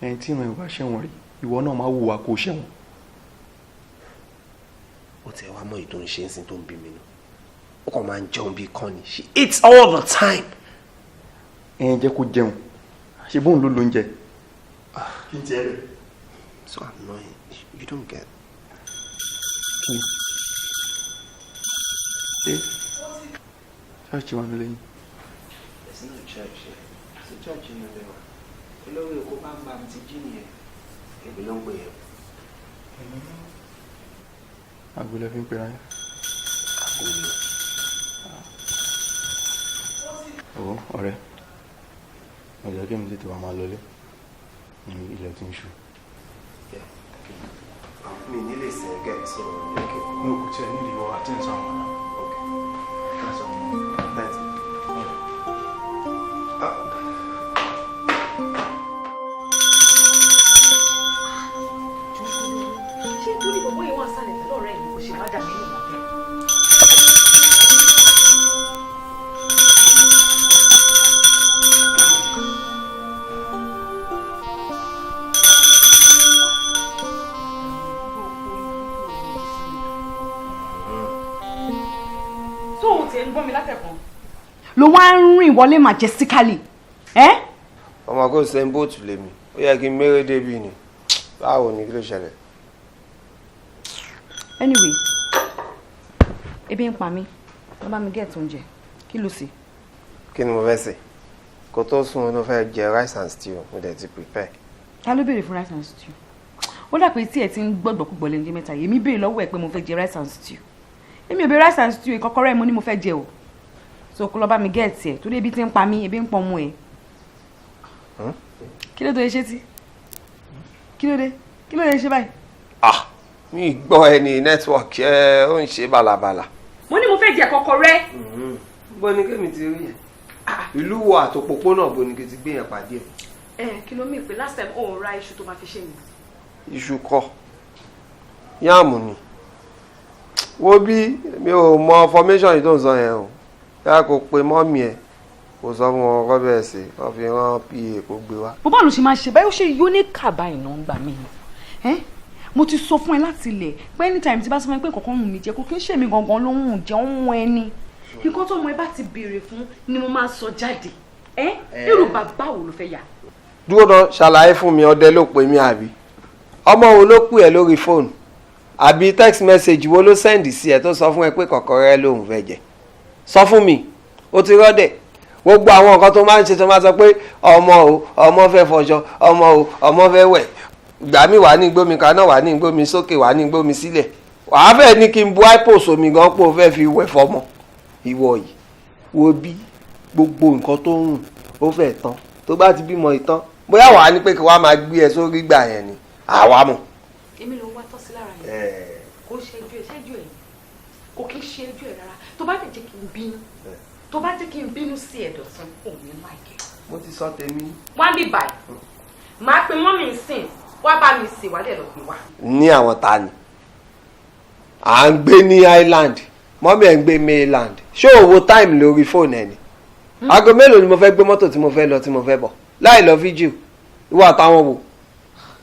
ẹni tí ìran ìwà ṣẹ̀wọ̀n rí ìwọ náà máa wùwà kó ṣẹ̀wọ̀n. ó tẹ̀ wá mọ́ èyí tó ń ṣe ń sin tó ń bí mi nù ó kàn máa ń jẹun bíi kan ni she eats all the time. ẹ̀yin jẹ́ kó jẹun ṣe bóun ló ló ń jẹ. kí n tiẹ̀ rẹ̀. so annoying you don't get. ṣé ṣáàṣì wà nílẹ̀ yìí. there's no church here ṣé church inú ilé wa olórí èkó bá ń bá mi ti jí nìyẹn èmi ló ń pè yẹn. àgbélẹ̀ fi ń pera yẹn. àgbélẹ̀. ọ̀ ọ̀rẹ́ ọ̀jọ̀ kí mi tètè wá máa lọlé ní ilẹ̀ tí ń ṣú. mi nílé sẹ́gẹ̀ so ok. mi ò kò tiẹ̀ nídìí wọ àti ìsàn àwọn náà. ok. that's all. thanks. ṣé nítorí gbogbo yìí wọ́n sálẹ̀ pẹ̀lú ọ̀rẹ́ yìí kò ṣe wá dà mí nìyẹn bẹ́ẹ̀. ló wá ń rìn wọlé majestically ẹ. ọmọ kò sẹ́ ń bóòtù lèmi ó yẹ kí n méré débi ni báwo ni kí ló ṣẹlẹ̀. anyway ebi ń pa mí ló bá mi get oúnjẹ kí ló sì. kí ni mo fẹ́ sè kó tó sùn mo fẹ́ jẹ rice and stew mo dẹ̀ ti prepare. ta ló béèrè fún rice and stew ó dà pé tí ẹ ti ń gbọ́dọ̀ púpọ̀ lẹ́nu jẹ́ mẹ́ta èmi béèrè lọ́wọ́ ẹ pé mo fẹ́ jẹ rice and stew èmi ò béèrè rice and stew ìkọ́kọ́rẹ́ mo ní mo fẹ́ jẹ o so kó lọ bá mi get ẹ torí ebi ti ń pa mí ebi ń pọ̀ mú ẹ. kí ló dé ṣe tí kí ló dé ṣe báyìí. mi gbọ́ ẹni network ẹ ó ń ṣe bàlàbàlà. mo ní mo fẹ́ jẹ kọ́kọ́rẹ́. bó ni kémi ti rí yẹn ìlú wo àtòpópónà bó ni kí ti gbé yẹn pàdé ẹ. kí ló mí pé last time ó ra iṣu tó máa fi ṣe mi. iṣu kọ́ yáàmù ni wo bí mi ò mọ formation yìí tó ń sọ yẹn o yá kó pe mọ́mì ẹ̀ kó sọ fún wọn kọ́ bẹ́ẹ̀ sí wọ́n fi rán pa kó gbé wá. bó bá ló ṣe máa ṣe báyìí ó ṣe yóò ní kàbá ìná ń gbà mí mo ti sọ fún ẹ láti ilẹ̀ pé anytime tí bá sọ fún ẹ pé kọ̀ọ̀kan wù mí jẹ kó kí n ṣe mí gangan ló ń wù jẹ́ ń wọ ẹni nǹkan tó mọ ẹ bá ti béèrè fún ni mo máa sọ jáde èrò bàbá wo ló fẹ́ yà. dúró náà ṣàlàyé fún mi ọdẹ ló pè mí àbí ọmọ wo ló pè ẹ lórí fóònù àbí text message wo ló sẹ́ndì sí ẹ tó sọ fún ẹ pé kọ̀kọ̀rẹ́ lòun fẹ́ jẹ sọ fún mi ó ti rọ́dẹ̀ gbogbo àwọn nǹkan tó máa ń ṣe tó máa sọ pé ọmọ fẹ́ fọṣọ ọmọ fẹ́ wẹ̀ ìgbà mi wà ní gbómi kaná wà ní gbómi sókè wà ní gbómi sílẹ̀ wàá fẹ́ ní kí n bu ipos omi gan pé o fẹ́ fi wẹ̀ fọmọ ìwọ yìí wo bí gbogbo nǹkan tó ń rùn ó fẹ́ tán tó bá ti bímọ ìtàn bóyá wàá ní pé kí wàá máa gbé ẹ sórí gbà yẹn ni àwa mọ̀. èmi ló ń wá tọ́ sí lára yẹn kò ṣẹ́jú ẹ̀ kò kí ń ṣe ojú ẹ̀ rárá tó bá jẹ́ kí n bínú tó bá jẹ́ kí n bínú sí ẹ̀dọ̀ tán òun ní láìkẹ́. mo ti sọ tèmi. wá bí báyìí máa pe mọ́mì sìn wá bá mi sè wálẹ̀ lọ pé wá. ní àwọn ta ni à ń gbé ní island mọ́mì ẹ̀ ń gbé mainland ṣé o wo time lórí fóònù ẹ̀ ni aago mélòó ni mo fẹ́ gbé mọ́tò tí mo fẹ́ lọ tí mo fẹ́ bọ̀ láì lọ fíjì ìwọ àtàwọn wò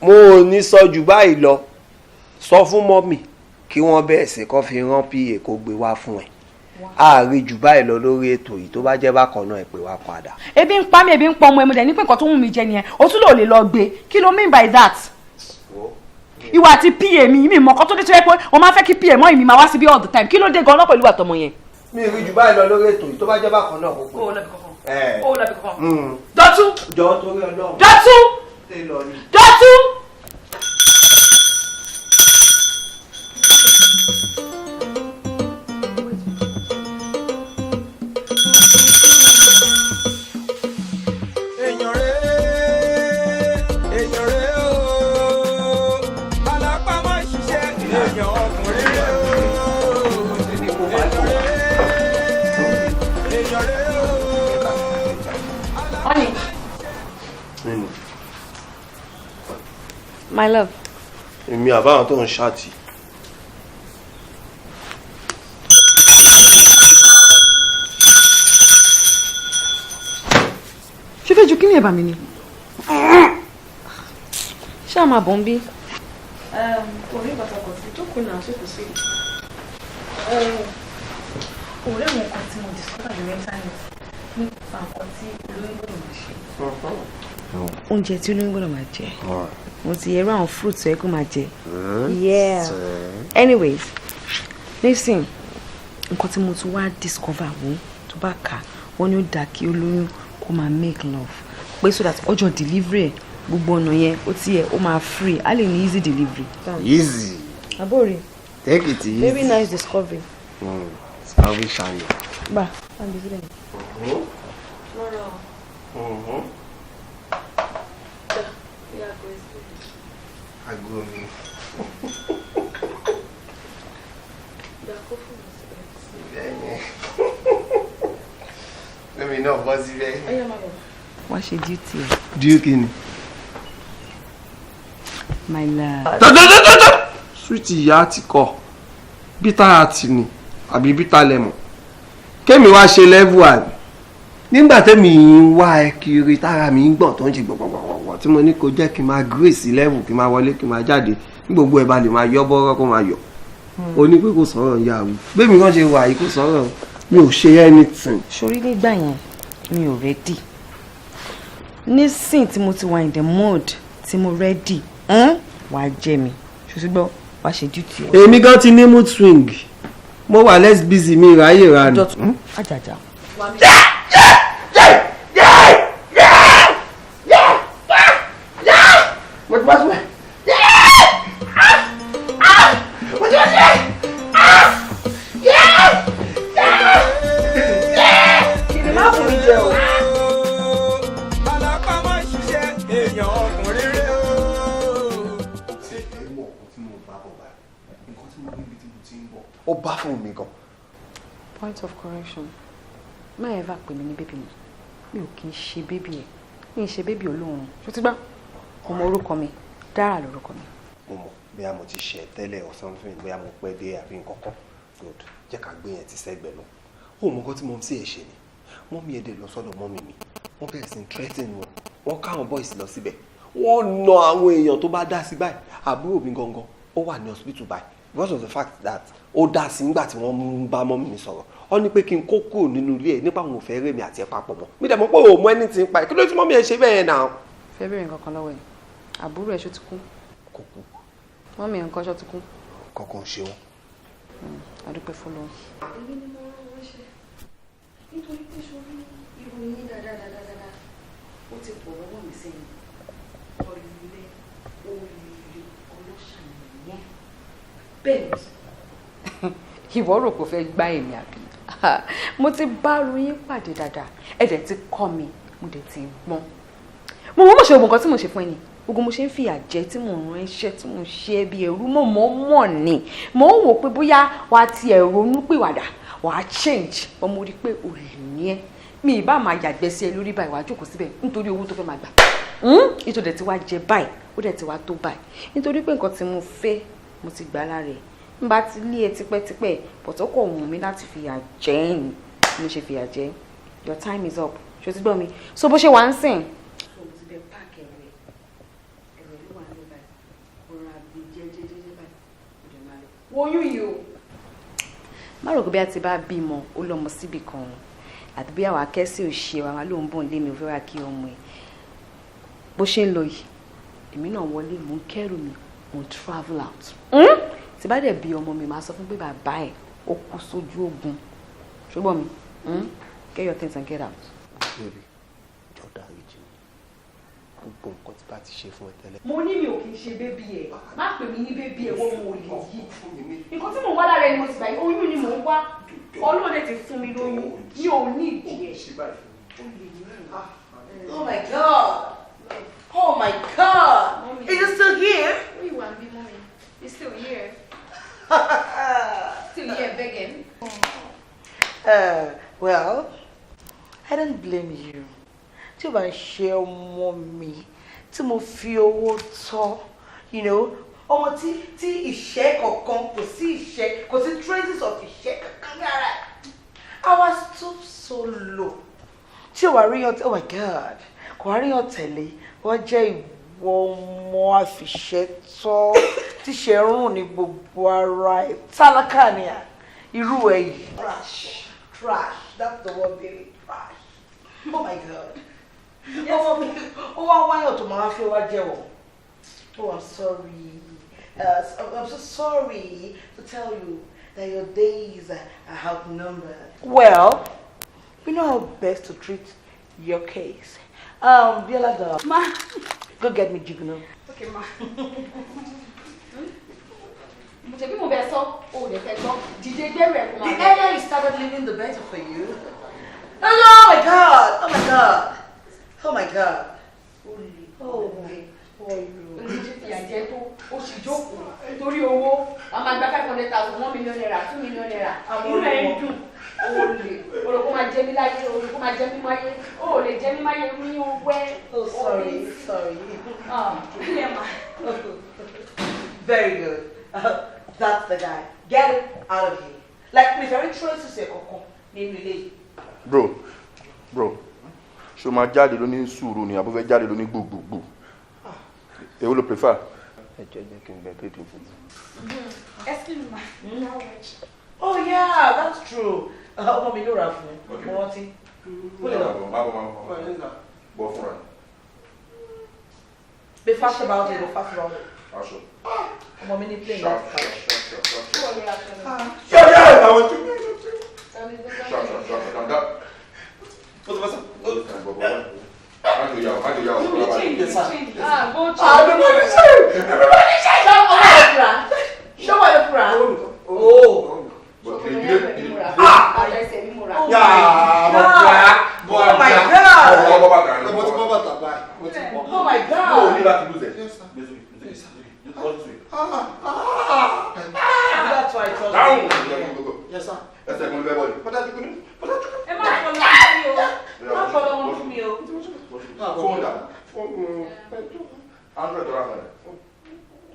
mo ò ní sọ jù báyìí lọ sọ fún mọ́mì kí wọ́n bẹ̀rẹ̀ sí kó fi rán pa kó gbé wá fún ẹ ààrẹ jù báyìí lọ lórí ètò yìí tó bá jẹ́ bákan náà ẹ pè wá padà. ebi ń pa mí ebi ń pọ ọmọ ẹmọdé ní pé nǹkan tó wù mí jẹ nìyẹn o tún lò lè lọ gbé kí ló mean by that. ìwà àti pa mi mọ̀ kọ́ tó dé tó yẹ pé wọ́n máa fẹ́ kí pa mọ́ ìmí máa wá síbí all the time kí ló dé gan-an pẹ̀lú àtọmọ yẹn. mi ì rí jù báyìí lọ lórí ètò yìí tó bá jẹ́ bákan náà kó pè. ó lọ bí kankan. Dọ̀tun. jọ torí Ọlọ́run. Dọ̀tun. Dọ̀tun. My love. èmi àbáwọn tó ń ṣáàtì. ṣé fẹ́ ju kí ni ẹ̀bà mi ni. ṣé a máa bọ̀ ń bí. orí bàtà kò sí jókòó náà ṣe kò sí. ọ̀rẹ́ àwọn kan tí mo discover lórí internet nípa nǹkan tí olóyún gbọ́dọ̀ máa ṣe. oúnjẹ tí olóyún gbọ́dọ̀ máa jẹ mo ti yẹrù àwọn fruits ẹ kó máa jẹ. Yeah. Anyways listen nǹkan tí mo tún wá discover wo tó bá kà wọ́n ní ó dáa kí olóyún kó máa make love pé so that ọjọ́ delivery gbogbo ọ̀nà yẹn ó ti yẹ ó máa free a lè ní easy delivery. easy. àbórí. take it easy. very nice discovery. sáwé ṣàyẹ̀. gbà àbí sílẹ̀. Ago mi. Lẹ́mi náà bọ́ síbẹ̀. Wá ṣe duty ẹ. Duty ni. My love. Sweet ìyá ti kọ. Bitter heart ni àbí bitter lemon. Kémi wá ṣe level àbí. Nígbà tẹ́mi ń wá ẹ kiri tára mi ń gbọ̀n tó ń ṣe gbọ̀gbọ̀gbọ̀gbọ̀ tí mo ní kó jẹ́ kí n máa grace level kí n máa wọlé kí n máa jáde ní gbogbo ẹ̀ bá lè máa yọ bọ́rọ́ kó máa yọ. O ní pé kò sọ̀rọ̀ ìyàwó. Bẹ́ẹ̀mi kan ṣe wà yìí kò sọ̀rọ̀ mi ò ṣe anything. Sórí nígbà yẹn mi ò ready. Nísìn tí mo ti wà in the mood tí mo ready wàá jẹ mi. Ṣùgbọ́n wàá ṣe duty ẹ. Èmi gan ti ní mood swing. Mo wà less busy mi ráyè ra ni. Àjàjà. Ó bá fún mi gan. Point of correction. Má ẹ bá pè mí ní bébì mi. Mi ò kì í ṣe bébì ẹ̀. Mi ì ṣe bébì olóhùn. Ṣó ti gbá? Kò mọ orúkọ mi. Dára lórúkọ mi. Mo mọ̀ bóyá mo ti ṣe tẹ́lẹ̀ or something bóyá mo pẹ́ dé àbí nǹkankan. Good. Jẹ́ ká gbé yẹn ti sẹ́gbẹ̀ẹ́ lọ. Ó mọ nǹkan tí mo ń sí ẹ̀ ṣe ni. Mọ́mí ẹ̀ dẹ̀ lọ sọ́dọ̀ mọ́mí mi. Wọ́n bẹ̀rẹ̀ sí threatening wọn. Wọ́n káwọn boys lọ síbẹ̀. Wọ́n na àwọn èèyàn tó bá dá sí báyìí. Àbúrò mi gangan ó wà ní hospital báyìí because of the fact that ó dá sí nígbà tí wọ́n ń bá mọ́mí mi sọ̀rọ̀. Ó ní pé kí n kó kúrò nínú ilé ẹ̀ nípa àwọn òfẹ́ rèmi àti ẹ̀ papọ̀ mọ́. Mi dẹ̀ mọ̀ pé òun mọ ẹni tí ń pa ẹ̀ kí ló tí mọ́mí ẹ̀ ṣe bẹ́ẹ̀ náà. Fẹ́ bèrè nǹkan kan lọ́wọ́ ẹ̀. Àbúrò ẹ̀ ṣó ti kú? Kò kú. Mọ́mí ẹ̀ nǹkan ṣó ti kú? Kankan ṣe wọ́n. Adúpẹ́ fọlọ́. èmi ni mo rán wọn ṣe nítorí pé sórí ìròyìn dáadáa ó ti pọ̀ lọ́wọ́ mi sẹ́yìn ọ̀rẹ́ oríire ọlọ́ṣàlẹ̀ yẹn babes ìwọ rò pé ó fẹ́ gbá èmi àbí mo ti bá ròyìn pàdé dáadáa ẹ dẹ̀ ti kọ́ mi mo dẹ̀ ti gbọ́n mo mọ̀ ṣe ogun kan tí mo ṣe fún ẹni ogun mo ṣe ń fìyà jẹ tí mo rán iṣẹ́ tí mo ṣe bí ẹrú mọ̀ ni mo ń wò pé bóyá wàá ti ẹ̀rọ onúpìwàdà wàá change but mo rí i pé o lè ní ẹ mi ì bá máa yàgbẹ́ sí ẹ lórí báyìí wàá jókòó síbẹ̀ nítorí owó tó fẹ́ máa gbà ètò dẹ̀ ti wá jẹ báyìí ó dẹ̀ ti wá tó báyìí nítorí pé nǹkan tí mo fẹ́ mo ti gbà lára ẹ̀ n bá ti lé ẹ tipẹ́tipẹ́ bọ̀tọ́ kò wù mí láti fìyà jẹ ẹ́ ni mo ṣe fìyà jẹ your time is up ṣé o ti gbọ́ mi so bó ṣe wà ń sìn. oyún yìí o. má rò pé bí a ti bá bímọ ó lọ́mọ síbì kan àti bí àwọn akẹ́sì ò ṣe wa ló ń bọ̀ nílé mi ò fẹ́ wá kí ọmọ ẹ̀ bó ṣe ń lọ yìí èmi náà wọlé mò ń kẹ́rù mi mò ń travel out tí bá dẹ̀ bí ọmọ mi máa sọ fún pé bàbá ẹ̀ ó kú sójú ogun ṣùgbọ́n mi get your things and get out. bébì jọ̀dá ìjì gbogbo nǹkan tí bá ti ṣe fún ẹ tẹ́lẹ̀. mo ní mi ò kì í ṣe bébí ẹ má pè mí ní bébí ẹ wọ́n mo lè yí nǹkan tí mò ń wá lára ẹni mo ti gbà yìí oyún ni mò ń wá ọlọ́run ti fún mi lóyún mi ò ní ìdí ẹ. Oh my God! Oh my God! Mommy. Is it still here? Where you want to be, mommy? It's still here. Still here begging. Well, I don't blame you. Tí o bá ń ṣe ọmọ mi, tí mo fi owó tọ́, you know, ọmọ tí ìṣẹ́ kankan kò sí ìṣẹ́, kò sí traces of ìṣẹ́ kankan ní ara ẹ̀. I was so low. Tí o wá rí yan, oh my God, kò wá rí yan tẹ̀lé, wọ́n jẹ́ ìwọ ọmọ àfiṣẹ́tọ́ tí ṣe rùn ní gbogbo ara ẹ̀. Tálákà ni à, irú ẹ̀ yìí. Trash, that's the word, baby, trash. Oh my God. Oh, why not to feel what you want? Oh, I'm sorry. I'm so sorry to tell you that your days are outnumbered. Well, we know how best to treat your case. Biola, Ma, go get me Jigno. Okay, ma. The earlier you started living, the better for you. Oh my God! Oh my God! Oh my God! Oh my God! Nítorí owó a máa gba 500,000 1 million naira 2 million naira inú ẹ̀ ń dùn olùkọ́ máa jẹ́ mi láyé olùkọ́ máa jẹ́ mi máyé ó lè jẹ́ mi máyé ní owó. Oh sorry. Very good. That's the guy. Get it out of here. Like, if you're trying to say Coco, name me. Bro, ṣó máa jáde ló ní sùúrù ni àbúfẹ́ jáde ló ní gbogbogbò. Èwo ló prefer? Ẹ jẹ́ kí n bẹ baby fún mi. Excuse me, Oh yeah, that's true. Ọmọ mi ló rà fún mo rántí. Bọ́ fúnra. Be fast about it. Aṣọ. Ọmọ mi ní plane láti kà. Ṣọ́yà àwọn tó ń ṣọ́ṣọ́ṣọ́. What's the matter? I do That's why I trust you. Yes, sir. That's it. But that's good. Phone down.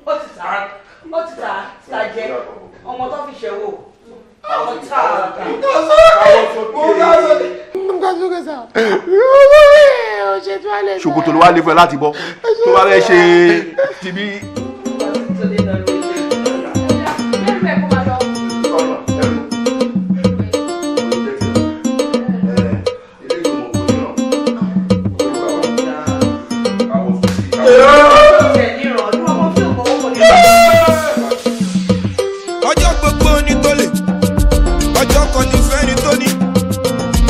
Ó ti ta jẹ́ ọmọ tó fi ṣẹ̀wò. Ṣòkòtò ló wá lé fún ẹ láti bọ́ tó bá fẹ́ ṣe tìbí. Ọjọ́ gbogbo ní tó lè, ọjọ́ kan ní fẹ́ni tó ní,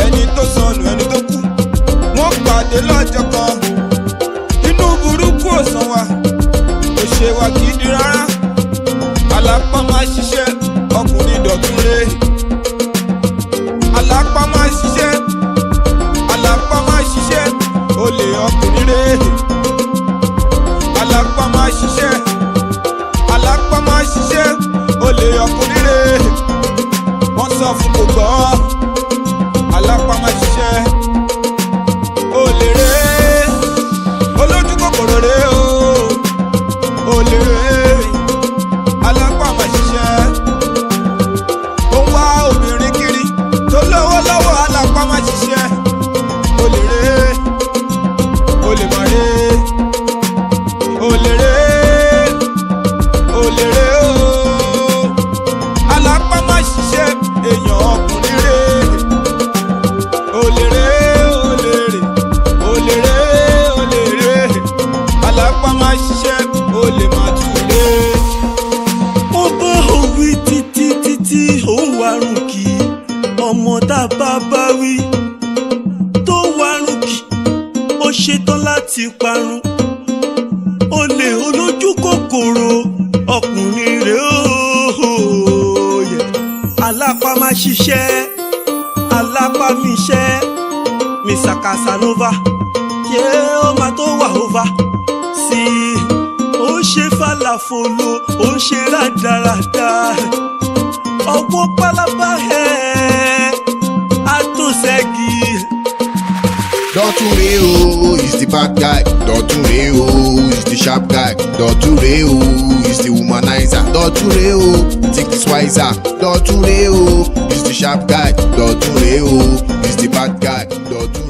ẹni tó sọnù ẹni tó kú, wọ́n pàdé lọ́jọ́ kan, inú burúkú ò sàn wá, kò ṣe wá gidi rárá, alápá máa ṣiṣẹ́ ọkùnrin dọ̀tún rẹ̀. Alápá máa ṣiṣẹ́ alápá máa ṣiṣẹ́ olè ọkùnrin rẹ̀. Alápá máa ṣiṣẹ́ alápá máa ṣiṣẹ́ olè ọkùnrin rẹ̀. Wọ́n sọ fún kò gbọ́ alápá máa ṣiṣẹ́ olè rẹ̀. Olójú kòkòrò rẹ̀ o olè rẹ̀. Alápá máa ṣiṣẹ́ ó ń wá obìnrin kiri tó lówó lọ́wọ́. Alápá máa ṣiṣẹ́ olè rẹ̀ olè máa rẹ̀ olè rẹ̀ olè rẹ̀ o. Alápá máa ṣiṣẹ́ èèyàn ọkùnrin rẹ̀ olè rẹ̀ olè rẹ̀ olè rẹ̀ olè rẹ̀. Alápá máa ṣiṣẹ́ olè máa tún rẹ̀. Ó bá òwì títí títí òun warùn kì í ọmọ tá a bá wí tó warùn kì ó ṣetán láti parun. Olè olójú kòkòrò ọkùnrin rẹ̀ ooo. Alápá máa ṣiṣẹ́ alápá mi ṣẹ́ Mr. Casanova yé ó máa tó wà over sí i. Ó ṣe fàlàfolo ó ṣe rádaràda ọwọ́ pálábá ẹ̀ àtòṣẹ́gi. Dọ̀tun rèé o is the bad guy. Dọ̀tun rèé o is the sharp guy. Dọ̀tun rèé o is the womanizer. Dọ̀tun rèé o think he's wiser. Dọ̀tun rèé o is the sharp guy. Dọ̀tun rèé o is the bad guy. Dọ̀tun